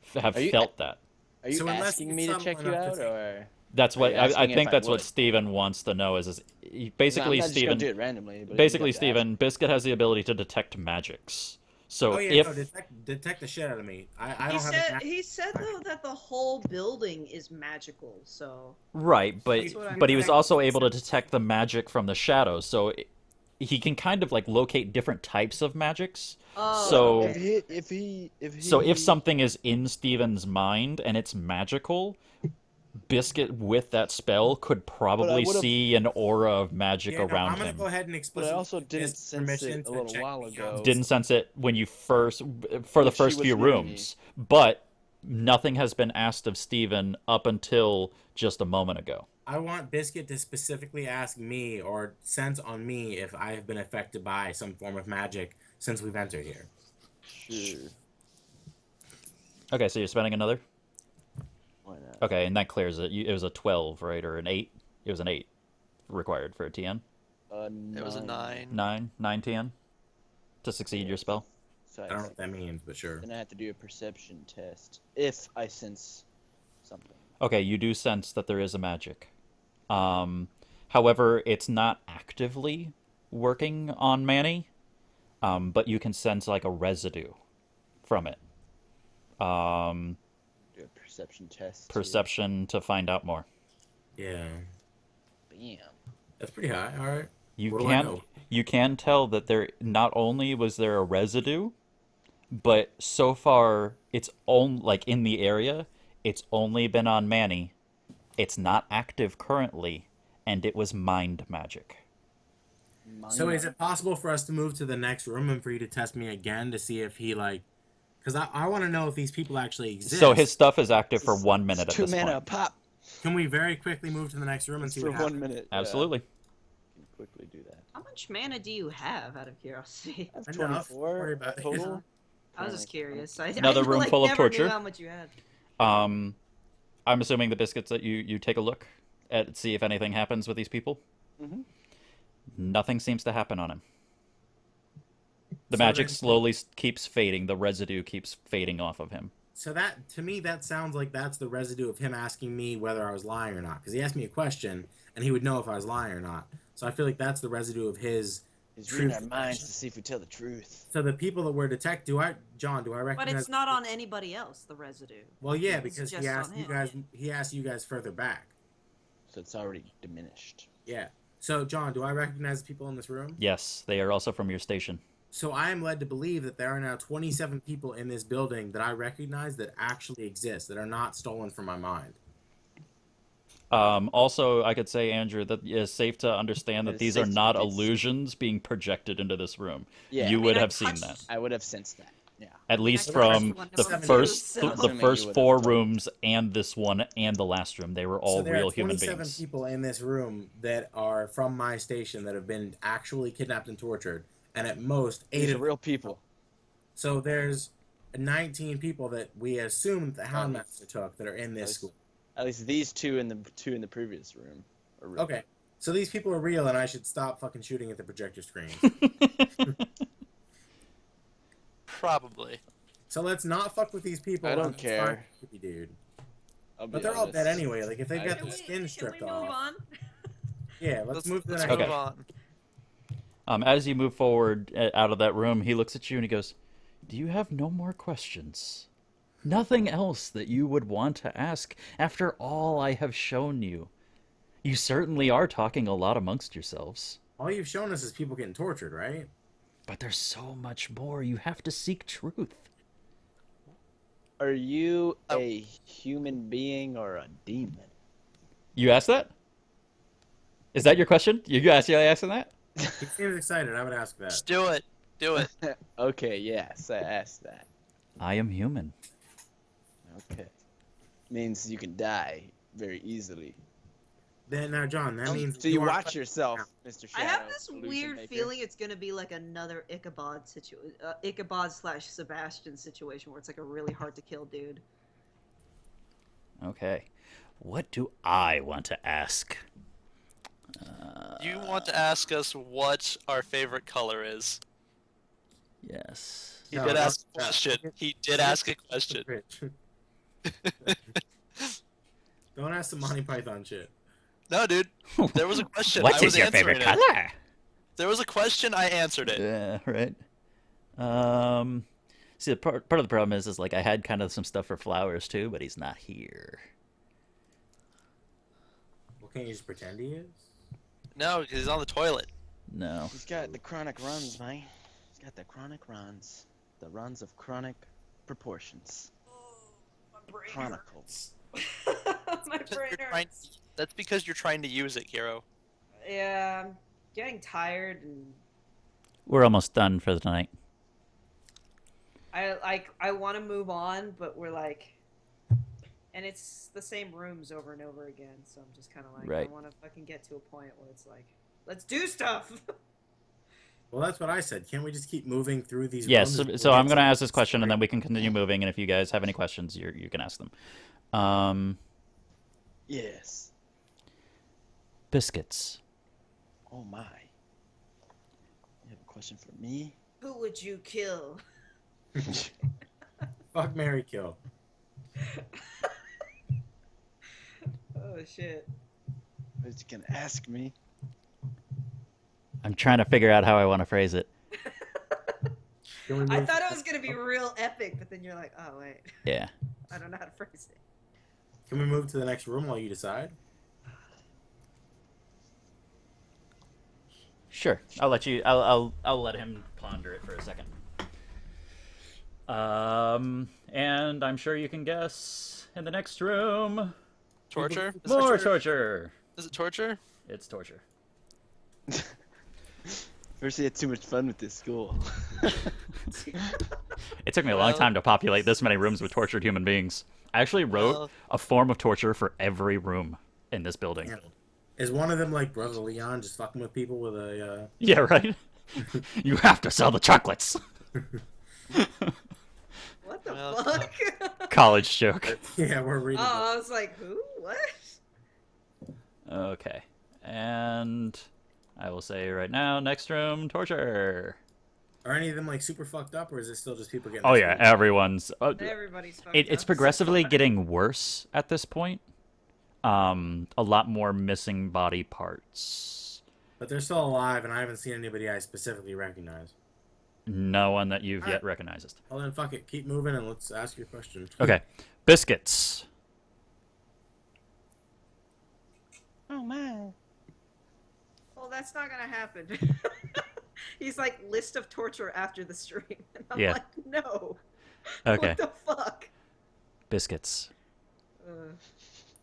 felt that. Are you So unless asking it's me to subtle check you enough to out, think- or That's what Are you I asking think. if I That's what would? Steven wants to know. Is No, basically I'm not just gonna do Steven. it randomly. But Basically, you have to ask. Steven, Biscuit has the ability to detect magics. So oh yeah, if no, detect the shit out of me. I he don't have. said he said though that the whole building is magical. So right, but That's what I'm he was saying. also able to detect the magic from the shadows. So he can kind of like locate different types of magics. So if he So if something is in Steven's mind and it's magical, Biscuit with that spell could probably would've- see an aura of magic Yeah, no, around I'm gonna him. go ahead and But explicitly. I also didn't give sense permission it to a little check while me ago. out. Didn't sense it when you first for the If she first was few near me. rooms, but nothing has been asked of Steven up until just a moment ago. I want Biscuit to specifically ask me or sense on me if I have been affected by some form of magic since we've entered here. Sure. Okay, so you're spending another? Why not? Okay, and that clears it. It was a 12, right? Or an 8? It was an 8 required for a TN. It was a 9. 9 TN to succeed your spell. So I don't know what that means, but sure. Then I have to do a perception test if I sense something. Okay, you do sense that there is a magic. However, it's not actively working on Manny, but you can sense like a residue from it. Do a perception test. Perception to find out more. Yeah, Bam. that's pretty high. All right. You What do I know? can tell that there not only was there a residue, but so far it's only like in the area, it's only been on Manny. It's not active currently, and it was mind magic. So is it possible for us to move to the next room and for you to test me again to see if he like? Because I want to know if these people actually exist. So his stuff is active for 1 minute at Two this mana point. pop. Can we very quickly move to the next room and see For what happens? 1 minute. Absolutely. Can quickly do that. how much mana do you have, out of curiosity? I have Enough. 24 Worry about it. total. I was just curious. Another room like, full of never torture? Knew how much you had. I'm assuming the Biscuits that you take a look at, see if anything happens with these people. Mhm. Nothing seems to happen on him. The So magic then- slowly keeps fading. The residue keeps fading off of him. So that to me that sounds like that's the residue of him asking me whether I was lying or not. Because he asked me a question and he would know if I was lying or not. So I feel like that's the residue of his. He's reading our Truth. minds to see if we tell the truth. So the people that were detect, do I But recognize? it's not on anybody else. The residue. Well, yeah, It's because just he on asked you him. guys. He asked you guys further back. So it's already diminished. Yeah. So John, do I recognize the people in this room? Yes, they are also from your station. So I am led to believe that there are now 27 people in this building that I recognize that actually exist, that are not stolen from my mind. Also, I could say, Andrew, that it's safe to understand that It's these are safe to- not it's- illusions being projected into this room. Yeah. You I would I have seen touched- that. I would have sensed that. Yeah. At least I from pressed the one number first two, so- the Assuming you first would've 4 done- rooms and this one and the last room, they were all So there real are human 27 beings. people in this room that are from my station that have been actually kidnapped and tortured, and at most 8 These are of real people. So there's 19 people that we assumed the Houndmaster took that are in this school. At least these two in the previous room are real. Okay, so these people are real, and I should stop fucking shooting at the projector screens. Probably. So let's not fuck with these people. I don't and let's care. find the creepy dude. I'll be But they're all honest. dead anyway. Like if they've I got can the we- skin stripped Can we move off. on? Yeah, let's move to the next move Okay. one. on. As you move forward out of that room, he looks at you and he goes, "Do you have no more questions? Nothing else that you would want to ask after all I have shown you? You certainly are talking a lot amongst yourselves. All you've shown us is people getting tortured, right? But there's so much more. You have to seek truth." Are you a human being or a demon? You asked that? Is that your question? You asking that? He seems excited. I would ask that. Just do it. Do it. Okay, yes, I asked that. I am human. Okay. Means you can die very easily. Then now, John, that means So you aren't watch fucking- yourself, Mr. Shadow. I have this illusion weird maker. feeling it's gonna be like another Ichabod / Sebastian situation where it's like a really hard to kill dude. Okay. What do I want to ask? You want to ask us what our favorite color is? Yes. He No, did don't ask do a that. question. He did ask a question. Don't ask the Monty Python shit. No, dude. There was a question. What I is was your favorite answering it. color? There was a question. I answered it. Yeah, right. See, the part of the problem is like I had kind of some stuff for Flowers too, but he's not here. Well, can't you just pretend he is? No, because he's on the toilet. No. He's got the chronic runs, man. He's got the chronic runs. The runs of chronic proportions. My brain Chronicle. hurts. My brain hurts. That's because you're trying to use it, Kiro. Yeah, I'm getting tired, and We're almost done for the night. I want to move on, but we're like, and it's the same rooms over and over again. So I'm just kind of like, Right. I want to fucking get to a point where it's like, let's do stuff. Well, that's what I said. Can't we just keep moving through these Yes. rooms? So I'm going to ask this question, and then we can continue moving. And if you guys have any questions, you can ask them. Yes. Biscuits. Oh my. You have a question for me? Who would you kill? Fuck, marry, kill. Oh shit. What you can ask me? I'm trying to figure out how I want to phrase it. Can we I move- thought it was gonna be real epic, but then you're like, oh wait, Yeah. I don't know how to phrase it. Can we move to the next room while you decide? Sure. I'll let you. I'll let him ponder it for a second. And I'm sure you can guess in the next room. Torture? More torture. Is it torture? It's torture. First, he had too much fun with this school. It took me a long Well- time to populate this many rooms with tortured human beings. I actually wrote Well- a form of torture for every room in this building. Yeah. Is one of them like Brother Leon just fucking with people with a? Yeah, right? You have to sell the chocolates. What the Well, fuck? College joke. Yeah, we're reading. Oh, I was like, who? What? Okay. And I will say right now, next room, torture. Are any of them like super fucked up, or is it still just people getting? Oh yeah, everyone's. Everybody's fucked It's up. progressively getting worse at this point. A lot more missing body parts. But they're still alive, and I haven't seen anybody I specifically recognize. No one that you've yet recognized. Well then, fuck it. Keep moving, and let's ask your question. Okay, Biscuits. Oh my. Well, that's not gonna happen. He's like list of torture after the stream, and I'm Yeah. like, no. Okay, What the fuck? Biscuits.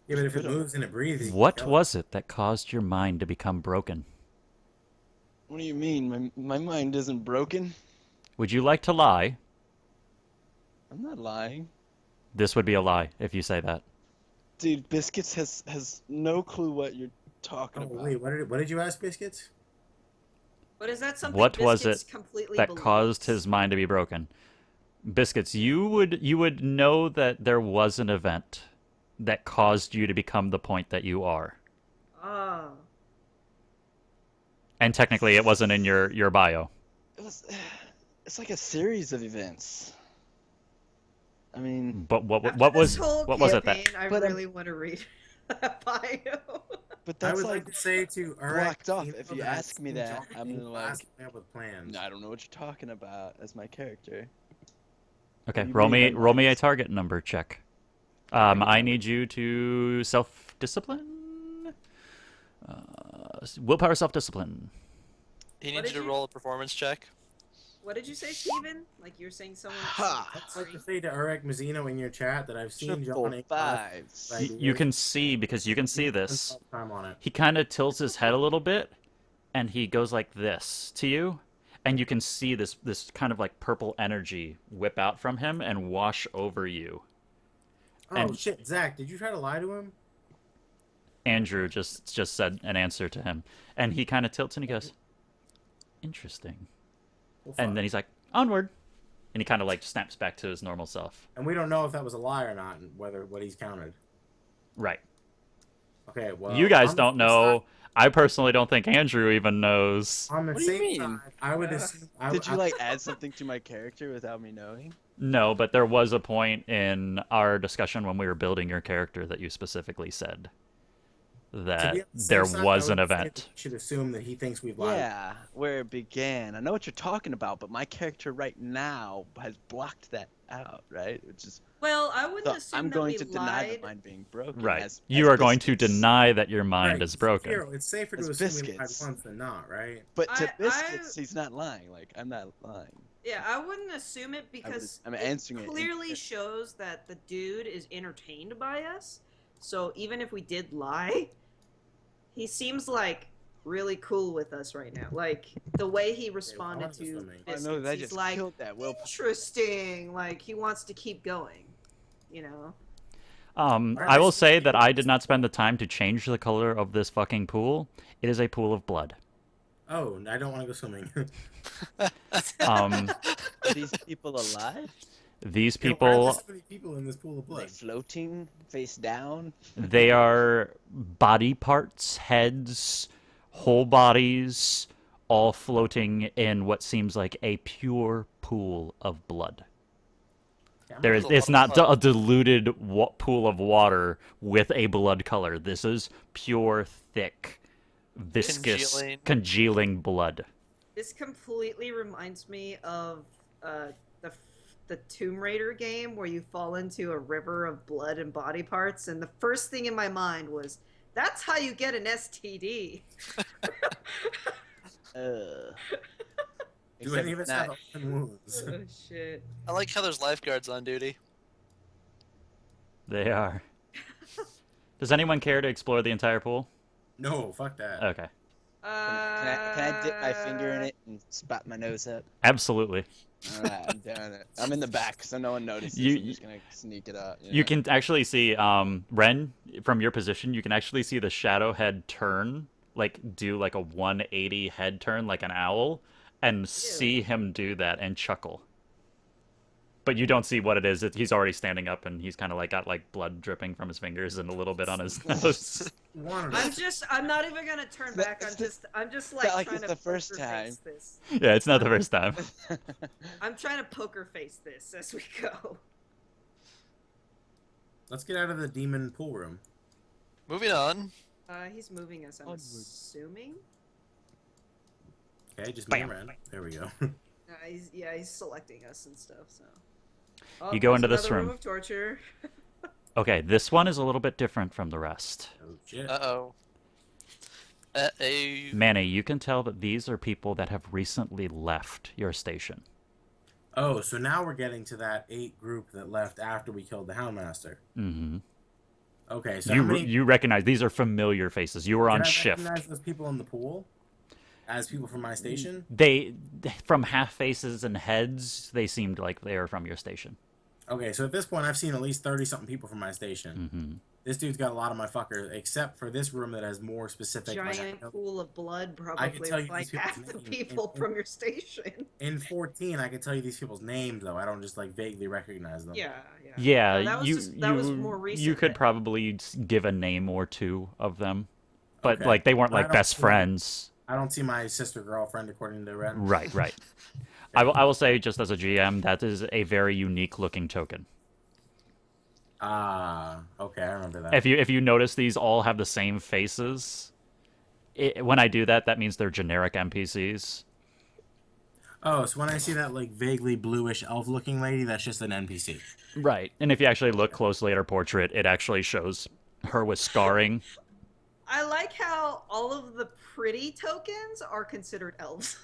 Yeah, but if it moves and it breathes, you can What kill it. was it that caused your mind to become broken? What do you mean? My mind isn't broken? Would you like to lie, I'm not lying. This would be a lie if you say that. Dude, Biscuits has no clue what you're talking Oh about. wait, what did you ask, Biscuits? But is that something What was Biscuits it completely that believes? caused his mind to be broken? Biscuits, you would know that there was an event that caused you to become the point that you are. Oh. And technically it wasn't in your bio. It's like a series of events. I mean, But what After was this whole what was it that campaign, I But, really want to read that bio. but I that's would like to say to Eric, blocked off. If you that I've ask me seen that, John I'm in gonna class like, coming up with plans. I don't know what you're talking about as my character. Okay, You roll read me my roll me a minds. target number check. Okay. I need you to self-discipline. Willpower self-discipline. He What needs did you to you- roll a performance check. What did you say, Steven? Like you're saying someone. Ha! I'd like to say to Eric Mazzino in your chat that I've seen Triple John in class. fives. Right. You can see, because you can see this. Time on it. He kind of tilts his head a little bit, and he goes like this to you, and you can see this kind of like purple energy whip out from him and wash over you. Oh And- shit, Zach, did you try to lie to him? Andrew just said an answer to him, and he kind of tilts and he goes, "Interesting." Well, fuck. And then he's like, "Onward," and he kind of like snaps back to his normal self. And we don't know if that was a lie or not, and whether what he's counted. Right. Okay, well, You guys on the don't flip know. I personally don't think Andrew even knows. side- On the What do you same mean? side, I would assume. Did you like add something to my character without me knowing? No, but there was a point in our discussion when we were building your character that you specifically said to that be on the safe there side, was I an would say event. that we should assume that he thinks we've lied. Yeah, where it began. I know what you're talking about, but my character right now has blocked that out, right? Which is Well, I wouldn't so assume I'm that going we to deny the lied. mind being broken. Right. As You are going to Biscuits. deny that your mind Right, is broken. Kiro, it's safer to As assume we lied Biscuits. once than not, right? But to I- Biscuits, he's not lying. Like, I'm not lying. Yeah, I wouldn't assume it because I'm it answering it clearly in- shows that the dude is entertained by us. So even if we did lie, he seems like really cool with us right now. Like the way he responded honest to with me. I Biscuits, know that he's just like killed that will. interesting. Like he wants to keep going. You know. I will say that I did not spend the time to change the color of this fucking pool. It is a pool of blood. Oh, I don't want to go swimming. Um, Are these people alive? these Why are there people, so many people in this pool of Are they blood? floating face down? they are body parts, heads, whole bodies, all floating in what seems like a pure pool of blood. Yeah, I'm There not- is, it's not a diluted pool of water with a blood color. This is pure, thick, viscous, congealing blood. This completely reminds me of the Tomb Raider game where you fall into a river of blood and body parts, and the first thing in my mind was, "That's how you get an STD." Do Except any of us not- have open wounds? Oh shit! I like how there's lifeguards on duty. They are. Does anyone care to explore the entire pool? No, fuck that. Okay. Can I dip my finger in it and spot my nose up? Absolutely. Alright, I'm doing it. I'm in the back, so no one notices. You- I'm just gonna sneak it out. You can actually see, Ren, from your position, you can actually see the shadow head turn, like do like a 180 head turn like an owl, and see him do that and chuckle. But you don't see what it is. He's already standing up, and he's kind of like got like blood dripping from his fingers and a little bit on his nose. I'm not even gonna turn back. I'm just like like trying it's to the first poker time. face this. Yeah, it's not the first time. I'm trying to poker face this as we go. Let's get out of the demon pool room. Moving on. He's moving us. I'm Onward. assuming. Okay, just me and Bam. Ren. There we go. He's selecting us and stuff. So. Oh, You go there's into this another room. of torture. Okay, this one is a little bit different from the rest. Oh shit. Uh-oh. Uh-oh. Manny, you can tell that these are people that have recently left your station. Oh, so now we're getting to that 8 group that left after we killed the Houndmaster. Mm-hmm. Okay, so how many... You recognize these are familiar faces. You were on Did I shift. recognize those people in the pool as people from my station? They, from half faces and heads, they seemed like they were from your station. Okay, so at this point, I've seen at least 30-something people from my station. Mm-hmm. This dude's got a lot of my fuckers, except for this room that has more specific. Like, Giant pool of blood, I can probably tell you like these people's half the names. people from your station. In 14, I can tell you these people's names though. I don't just like vaguely recognize them. Yeah, yeah. Yeah, No, that was that was more recent. you could than- probably give a name or two of them, but Okay. like they weren't But I like don't best see- friends. I don't see my sister girlfriend according to Ren. Right, right. I will say, just as a GM, that is a very unique looking token. Ah, okay, I remember that. If you notice, these all have the same faces. When I do that, that means they're generic NPCs. Oh, so when I see that like vaguely bluish elf-looking lady, that's just an NPC. Right. And if you actually look closely at her portrait, it actually shows her with scarring. I like how all of the pretty tokens are considered elves.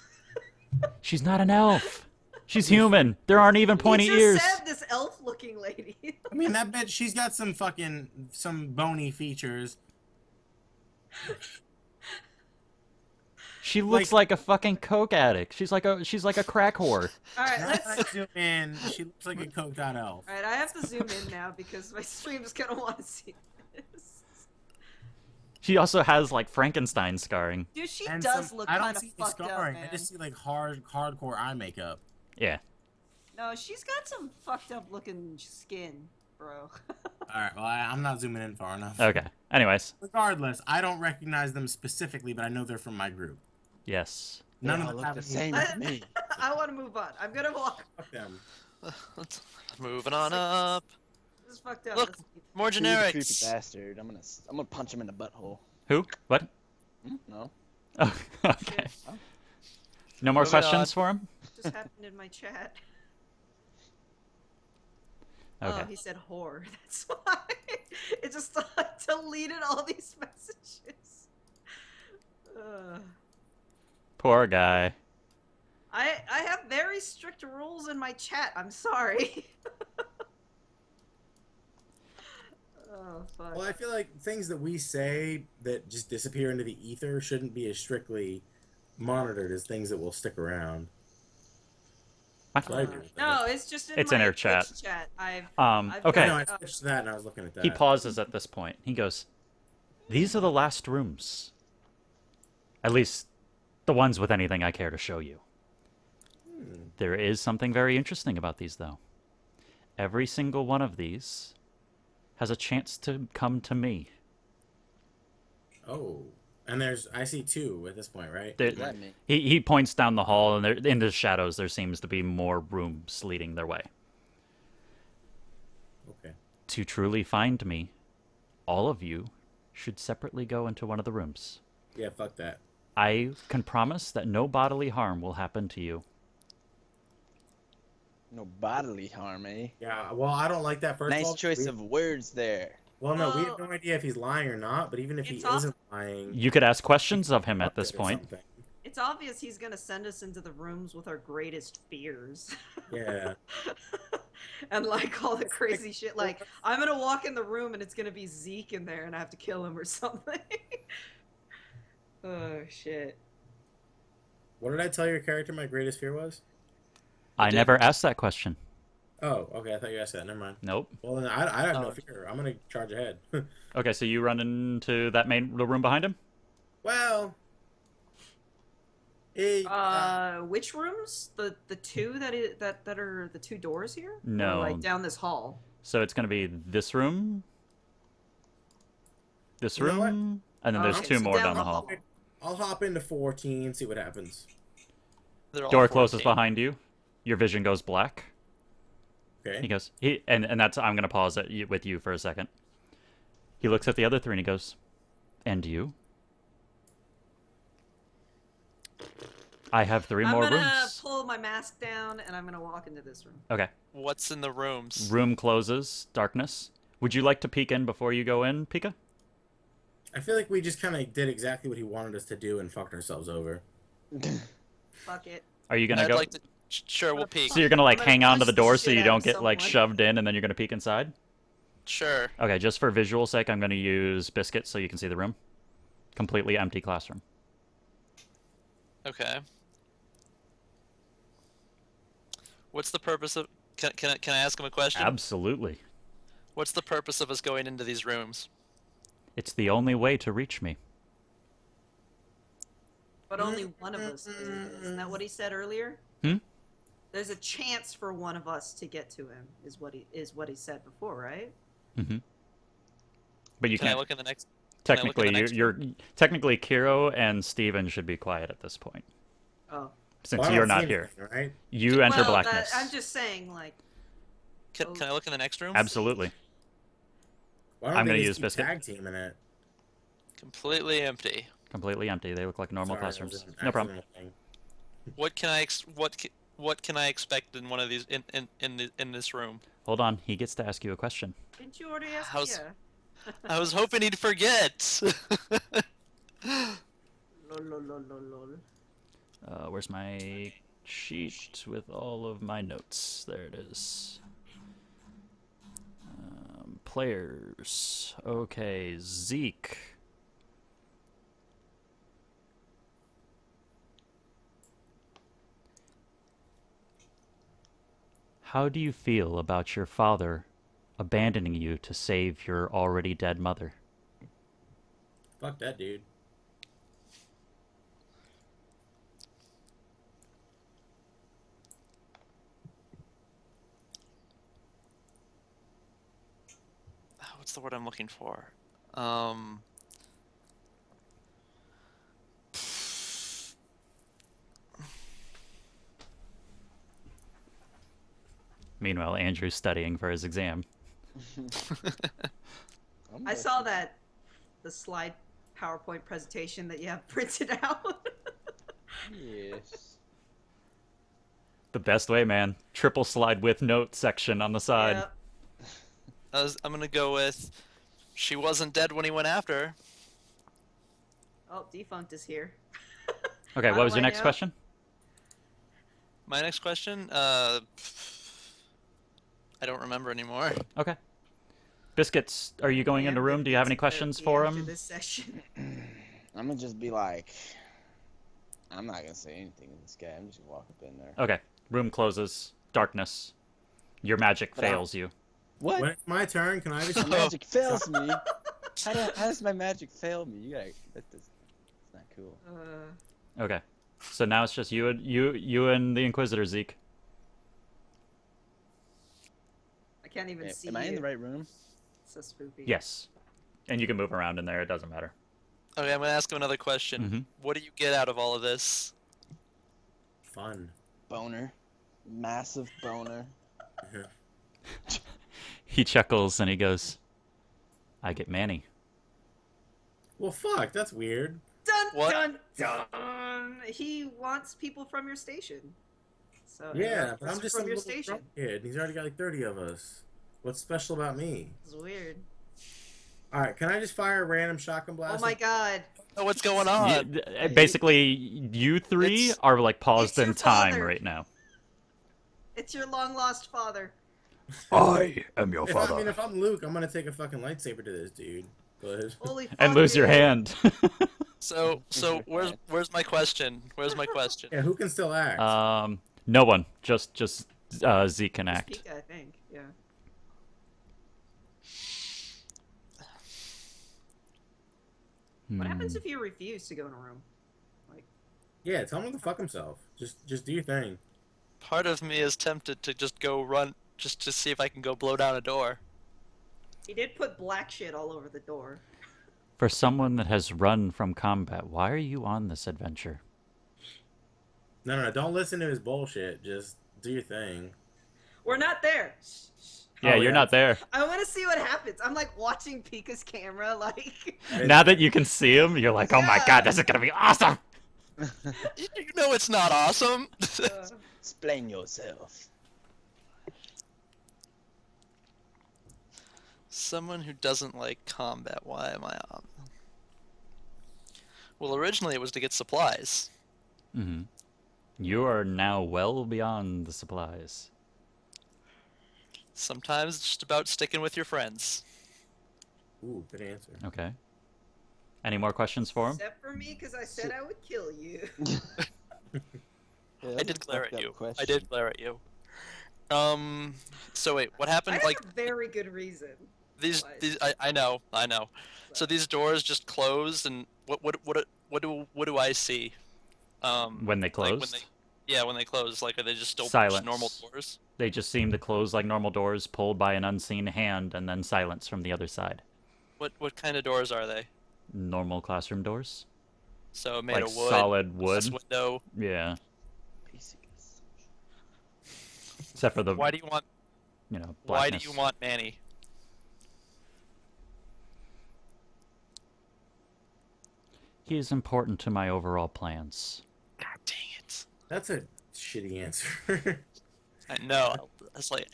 She's not an elf. She's human. There aren't even pointy you just ears. said this elf-looking lady. I mean, that bitch, she's got some bony features. She looks like a fucking coke addict. She's like a crack whore. All right, Now let's. that I zoom in, she looks like a coked out elf. All right, I have to zoom in now because my stream's gonna want to see this. She also has like Frankenstein scarring. Dude, she And does some- look I kind don't of see the fucked up, scarring. man. I just see like hardcore eye makeup. Yeah. No, she's got some fucked up looking skin, bro. All right, well, I'm not zooming in far enough. Okay. Anyways, Regardless, I don't recognize them specifically, but I know they're from my group. yes. None They of all them look have the any- same to me. I want to move on. I'm gonna walk. Fuck them. Moving on up. This is fucked up. Look. Let's keep- More Who's the creepy generics. bastard. I'm gonna punch him in the butthole. Who? What? No. Oh, okay. Shit, No more Moving questions for him? just happened in my chat. Okay. Oh, he said whore. That's why. It just deleted all these messages. Poor guy. I have very strict rules in my chat. I'm sorry. Oh fuck. Well, I feel like things that we say that just disappear into the ether shouldn't be as strictly monitored as things that will stick around. So I agree with that. No, it's just in It's my in our Twitch chat. chat. I've Okay. I know, I switched to that and I was looking at that. He pauses at this point. He goes, "These are the last rooms. At least the ones with anything I care to show you. There is something very interesting about these, though. Every single one of these has a chance to come to me. Oh. And I see two at this point, right? There- What does that mean? he points down the hall, and there, in the shadows, there seems to be more rooms leading their way. Okay. To truly find me, all of you should separately go into one of the rooms. Yeah, fuck that. I can promise that no bodily harm will happen to you. No bodily harm, eh? Yeah, well, I don't like that first of Nice all. choice of words there. Well, no, we Well, have no idea if he's lying or not, but even if he it's also- isn't lying... You could ask questions of him at this or point. something. It's obvious he's gonna send us into the rooms with our greatest fears. Yeah. And like all the crazy shit. Like, I'm gonna walk in the room and it's gonna be Zeke in there and I have to kill him or something. Oh shit. What did I tell your character my greatest fear was? I did. never asked that question. Oh, okay, I thought you asked that. Never mind. Nope. Well, then I have no Oh. fear. I'm going to charge ahead. Okay, so you run into that the room behind him? Well... Which rooms? The two that are the two doors here? Or, No. like down this hall. So it's going to be this room, this You know what? room, and then there's Okay, two so more down down the the hall. hall. I'll hop into 14, see what happens. They're all Door closes 14. behind you. Your vision goes black. He Okay. goes, and that's, I'm going to pause it with you for a second. He looks at the other three and he goes, "And you?" I have 3 more I'm gonna rooms. pull my mask down and I'm gonna walk into this room. Okay. What's in the rooms? Room closes, darkness. Would you like to peek in before you go in, Pika? I feel like we just kind of did exactly what he wanted us to do and fucked ourselves over. Fuck it. Are you going to I'd go? like to. Sure, we'll peek. So you're going to like I'm gonna hang on to punch the the door so shit you out don't of get like someone. shoved in and then you're going to peek inside? Sure. Okay, just for visual sake, I'm going to use Biscuits so you can see the room. Completely empty classroom. Okay. What's the purpose of Can I ask him a question? Absolutely. What's the purpose of us going into these rooms? It's the only way to reach me. But only one of us is. Isn't that what he said earlier? Hmm? There's a chance for one of us to get to him, is what he said before, right? Mm-hmm. But you Can I can't. look in the next? Technically, in the next you're technically Kiro and Steven should be quiet at this point, Oh. since Well, I you're don't see not here. anything, right? You enter Well, blackness. I'm just saying, like, Can I look in the next room? Absolutely. Why don't I'm they gonna just use keep Biscuit. tag teaming it? Completely empty. Completely empty. They look like normal Sorry, that was classrooms. an No problem. accidental thing. What can I what can I expect in one of these in this room? Hold on. He gets to ask you a question. didn't you already ask? How's- Yeah. I was hoping he'd forget. Lol, lol, lol, lol, lol. Where's my sheet with all of my notes? There it is. Players. Okay, Zeke. How do you feel about your father abandoning you to save your already dead mother? Fuck that dude. What's the word I'm looking for? Meanwhile, Andrew's studying for his exam. I saw that the slide PowerPoint presentation that you have printed out. Yes. The best way, man. Triple slide with note section on the side. Yep. I'm gonna go with. She wasn't dead when he went after her. Oh, defunct is here. Okay, How what was do your I next know? question? My next question. I don't remember anymore. Okay. Biscuits, are you going in the Man, room? Do you have any physics questions therapy for after him? this session. I'm gonna just be like, I'm not gonna say anything to this guy. I'm just gonna walk up in there. Okay. Room closes. Darkness. Your magic But, fails you. What? When it's my turn, can I just My magic fails me. How does my magic fail me? You gotta. That's not cool. Okay. So now it's just you and the Inquisitor, Zeke. I can't even see Am I in you. the right room? So spooky. Yes. And you can move around in there. It doesn't matter. Okay, I'm gonna ask him another question. Mhm. What do you get out of all of this? fun? Boner. Massive boner. He chuckles and he goes, I get Manny. Well, fuck, that's weird. Dun What? dun dun. He wants people from your station. So Yeah, but I'm just from some your little station. drunk kid. And he's already got like 30 of us. What's special about me? It's weird. All right, can I just fire a random shotgun blast? Oh my god. Oh, what's going on? Basically, you three It's- are like paused it's your in time father. right now. It's your long lost father. I am your If I'm Luke, I'm gonna take a fucking lightsaber to this dude. But Holy fuck. And lose your dude. hand. So where's my question? Where's my question? yeah, who can still act? No one. Just Zeke can Just act. Pika, I think. Yeah. What happens if you refuse to go in a room? Like, yeah, tell him to fuck himself. Just do your thing. Part of me is tempted to just go run, just to see if I can go blow down a door. he did put black shit all over the door. For someone that has run from combat, why are you on this adventure? No, don't listen to his bullshit. Just do your thing. We're not there. Yeah, Oh, you're yeah. not there. I want to see what happens. I'm like watching Pika's camera, like. Now that you can see him, you're like, oh my Yeah. god, this is gonna be awesome! You know it's not awesome. Explain yourself. Someone who doesn't like combat. Why am I on? Well, originally it was to get supplies. Mm-hmm. You are now well beyond the supplies. Sometimes it's just about sticking with your friends. Ooh, good answer. Okay. Any more questions for him? Except for me, because I said I would kill you. Yeah, I that's did a glare fucked at up you. I question. did glare at you. So wait, what I happened? have Like a very good reason. these why these I know. So these doors just closed, and what do I see? When they Like when closed, they, yeah, when they close, like are they just still just normal silence. doors? They just seem to close like normal doors, pulled by an unseen hand, and then silence from the other side. What kind of doors are they? Normal classroom doors, So made like of wood, solid glass wood. window. Yeah, Basic assumption. except for the Why do you want Why do blackness. you want Manny? He is important to my overall plans. God dang it! That's a shitty answer. I know. It's like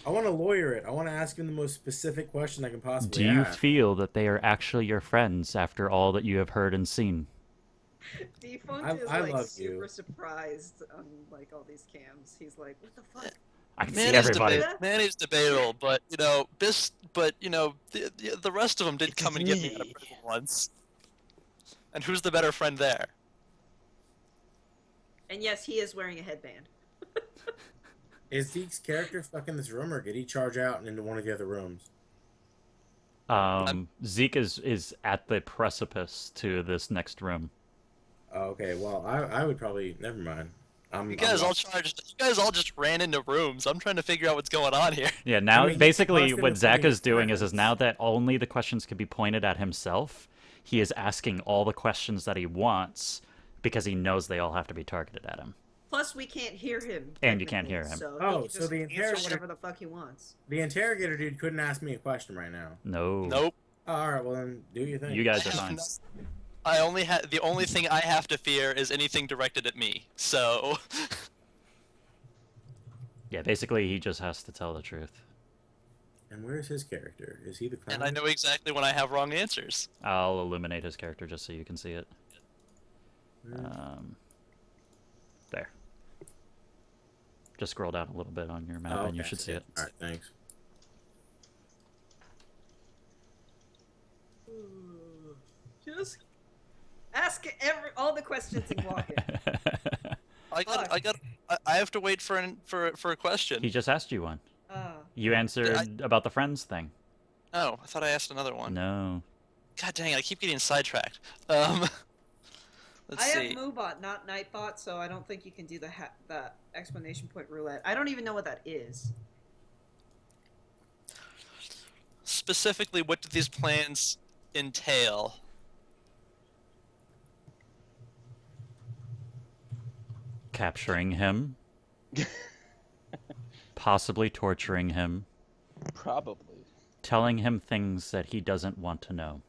I want to lawyer it. I want to ask him the most specific question I can possibly Do you ask. feel that they are actually your friends after all that you have heard and seen? Defunct is I like love super you. surprised on like all these cams. He's like, what the fuck? I can see Manny's everybody. Manny's debatable, but the rest of them did It's come and get me out of me. prison once. And who's the better friend there? And yes, he is wearing a headband. Is Zeke's character stuck in this room, or did he charge out and into one of the other rooms? Zeke is at the precipice to this next room. Oh, okay, well, I would probably... Never mind. You guys all just ran into rooms. I'm trying to figure out what's going on here. Yeah, now I mean, basically he's what Zach busting is doing his is friends. now that only the questions can be pointed at himself, he is asking all the questions that he wants because he knows they all have to be targeted at him. Plus, we can't hear him. And you can't technically, hear him. So Oh, he can so just the answer interrogator- whatever the fuck he wants. The interrogator dude couldn't ask me a question right now. No. Nope. Oh, all right, well then, do your thing. You guys are fine. The only thing I have to fear is anything directed at me. So Yeah, basically he just has to tell the truth. And where's his character? Is he the clown? and I know exactly when I have wrong answers. I'll illuminate his character just so you can see it. There. Just scroll down a little bit on your map Oh, and you okay. should see it. All right, thanks. Just ask all the questions and walk in. I have to wait for a question. He just asked you one. Oh. You answered about the friends thing. Oh, I thought I asked another one. No. God dang it! I keep getting sidetracked. Let's I see. have Moobot, not Nightbot, so I don't think you can do the exclamation point roulette. I don't even know what that is. Specifically, what do these plans entail? Capturing him. Possibly torturing him. Probably. Telling him things that he doesn't want to know.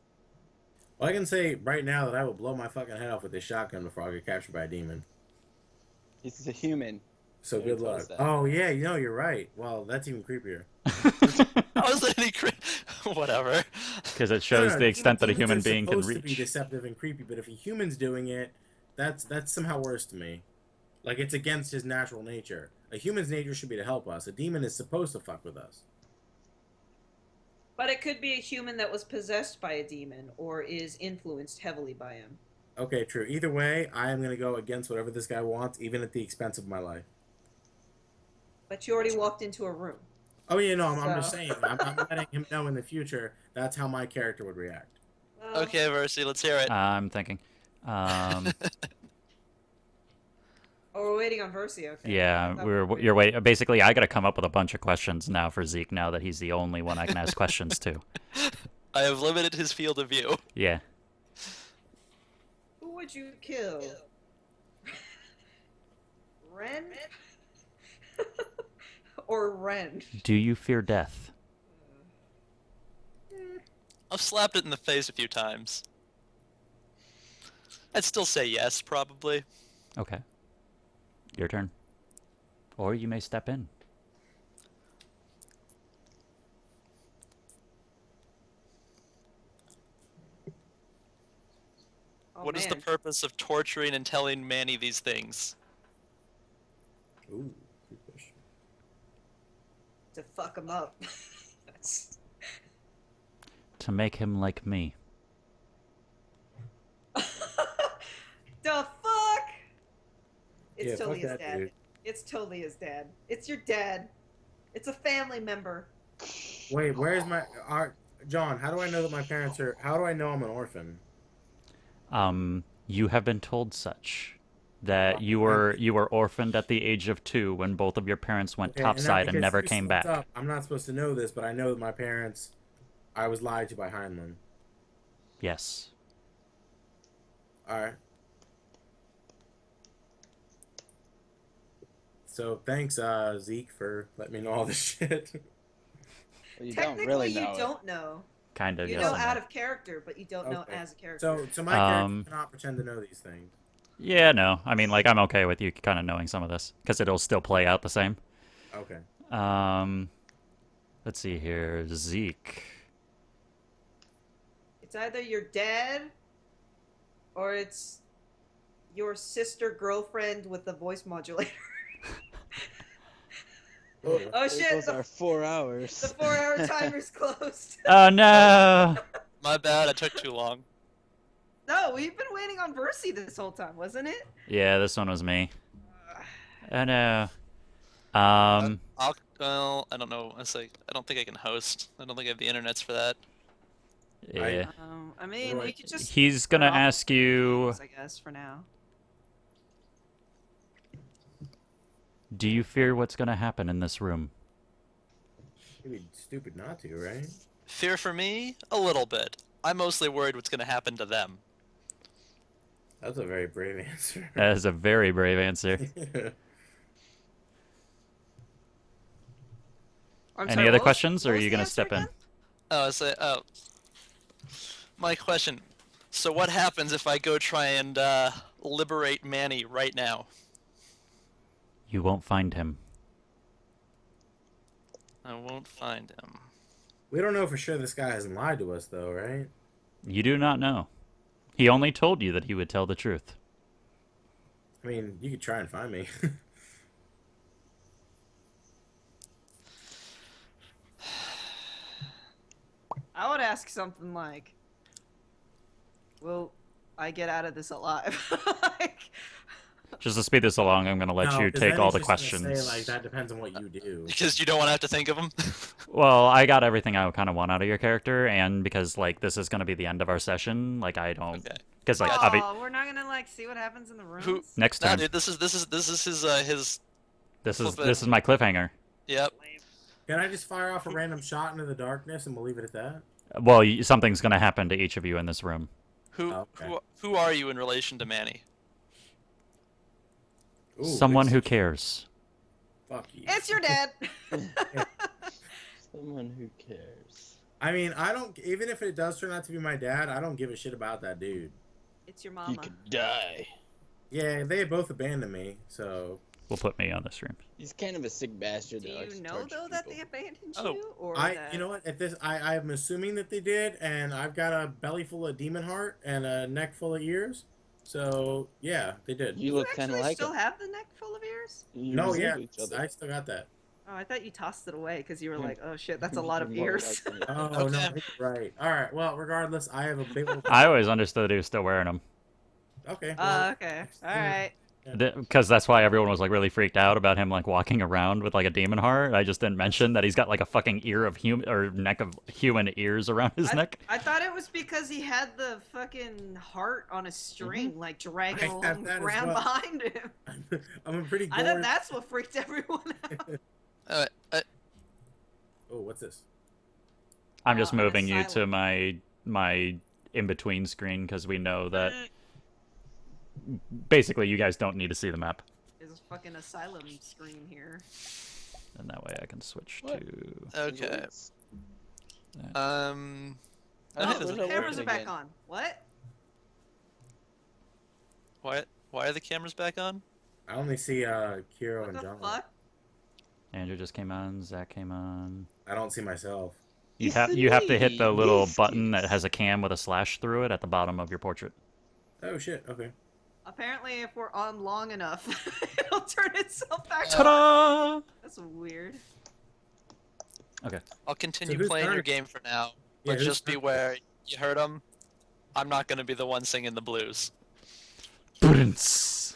Well, I can say right now that I will blow my fucking head off with this shotgun before I get captured by a demon. He's a human. So Yeah, good he told us luck. that. Oh yeah, you know you're right. Well, that's even creepier. How is that any whatever? Because it shows No, the extent that a demons human are being can supposed to be reach. deceptive and creepy, but if a human's doing it, that's somehow worse to me. Like it's against his natural nature. A human's nature should be to help us. A demon is supposed to fuck with us. But it could be a human that was possessed by a demon or is influenced heavily by him. Okay, true. Either way, I am gonna go against whatever this guy wants, even at the expense of my life. But you already walked into a room. Oh yeah, no, I'm just So- saying. I'm letting him know in the future that's how my character would react. Well, Okay, Versi, let's hear it. I'm thinking. Oh, we're waiting on Versi, okay. Yeah, I thought we were you're waiting. Basically, I got to come up with a bunch of questions now for Zeke. Now that he's the only one I can ask questions to. I have limited his field of view. Yeah. Who would you kill? Ren? Or Ren? Do you fear death? I've slapped it in the face a few times. I'd still say yes, probably. Okay. Your turn. Or you may step in. Oh, What is the man. purpose of torturing and telling Manny these things? Ooh, good question. To fuck him up. That's... To make him like me. The fuck? It's Yeah, totally fuck his that dad. dude. It's totally his dad. It's your dad. It's a family member. Wait, where's my John? How do I know that my parents are? How do I know I'm an orphan? You have been told such that you were orphaned at the age of 2 when both of your parents went Okay, topside and because never you came slipped back. up, I'm not supposed to know this, but I know that my parents. I was lied to by Heinlein. Yes. All right. So thanks, Zeke, for letting me know all this shit. Well, you Technically, don't really you know it. don't know. Kind of, You yes know and out no. of character, but you don't know Okay. as a character. So my character Um, cannot pretend to know these things. Yeah, no. I mean, like, I'm okay with you kind of knowing some of this, because it'll still play out the same. Okay. Let's see here. Zeke. It's either your dad, or it's your sister girlfriend with the voice modulator. Oh, Oh There shit! goes The our 4 hours. 4-hour timer's closed. Oh, no! My bad. I took too long. No, we've been waiting on Versi this whole time, wasn't it? Yeah, this one was me. Oh, no. Well, I don't know. I don't think I can host. I don't think I have the internets for that. Yeah. I mean, we Right. could just. He's gonna turn off ask you, games, I guess, for now. do you fear what's gonna happen in this room? It'd be stupid not to, right? Fear for me? A little bit. I'm mostly worried what's going to happen to them. That's a very brave answer. That is a very brave answer. I'm Any sorry, other what was- questions, or what are was you the gonna answer step in? again? My question. So what happens if I go try and liberate Manny right now? You won't find him. I won't find him. We don't know for sure this guy hasn't lied to us, though, right? You do not know. He only told you that he would tell the truth. I mean, you could try and find me. I would ask something like, "Will I get out of this alive?" Like, Just to speed this along, I'm gonna let No, you 'cause take then all he's the just gonna questions. Say, like, that depends on what you do. Because you don't want to have to think of him? Well, I got everything I kind of want out of your character, and because like this is gonna be the end of our session, like I don't, Okay. because like oh, we're not gonna like see what happens in the rooms. Who? next Nah, turn, dude, this is his this is flip it. my cliffhanger. Yep. Can I just fire off a random shot into the darkness and we'll leave it at that? Well, something's gonna happen to each of you in this room. Who Oh, okay. who are you in relation to Manny? Ooh, Someone big who situation. cares. Fuck you. It's your dad. Someone who cares. I mean, I don't. Even if it does turn out to be my dad, I don't give a shit about that dude. It's your You mama. could die. Yeah, they both abandoned me, so Will put me on the stream. He's kind of a sick bastard. Do that likes you to know torture though that they people. abandoned Oh. you, or I. that... You know what? At this, I'm assuming that they did, and I've got a belly full of demon heart and a neck full of ears. So yeah, they did. You You look kind of actually like still him. have the neck full of ears? You No, resemble yeah, each other. I still got that. Oh, I thought you tossed it away because you were Hmm. like, "Oh shit, that's a lot of You're more ears." like him. Oh no, Okay. right. All right. Well, regardless, I have a big. Old... I always understood he was still wearing them, Okay. Well, Okay, all right. because that's why everyone was like really freaked out about him like walking around with like a demon heart. I just didn't mention that he's got like a fucking ear of human or neck of human ears around his neck. I thought it was because he had the fucking heart on a string, like dragging I have along the that as ground well. behind him. I'm a pretty. I thought Gory... that's what freaked everyone out. Oh, what's this? I'm just an moving you to asylum. my in between screen because we know that basically you guys don't need to see the map, There's a fucking asylum screen here. and that way I can switch What? to. Okay. Oh, Okay, where's there's a- that Cameras working are back again? on. What? Why are the cameras back on? I only see Kiro What and the John. fuck? Andrew just came on. Zach came on. I don't see myself. You It's have the you have to hit the me, little button that Biscuits. has a cam with a slash through it at the bottom of your portrait. Oh shit. Okay. Apparently, if we're on long enough, it'll turn itself back on. Ta-da! That's weird. Okay. I'll continue whose playing turn your is- game for now, Yeah, but whose just turn? beware. You heard him. I'm not gonna be the one singing the blues. Boodins.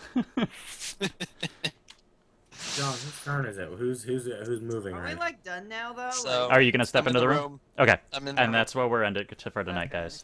John, whose turn is it? Who's moving Are we right? like done now though? So- Like, Are you gonna step I'm into in the the room? Okay. I'm in And the that's where we're ended for tonight, Okay. guys.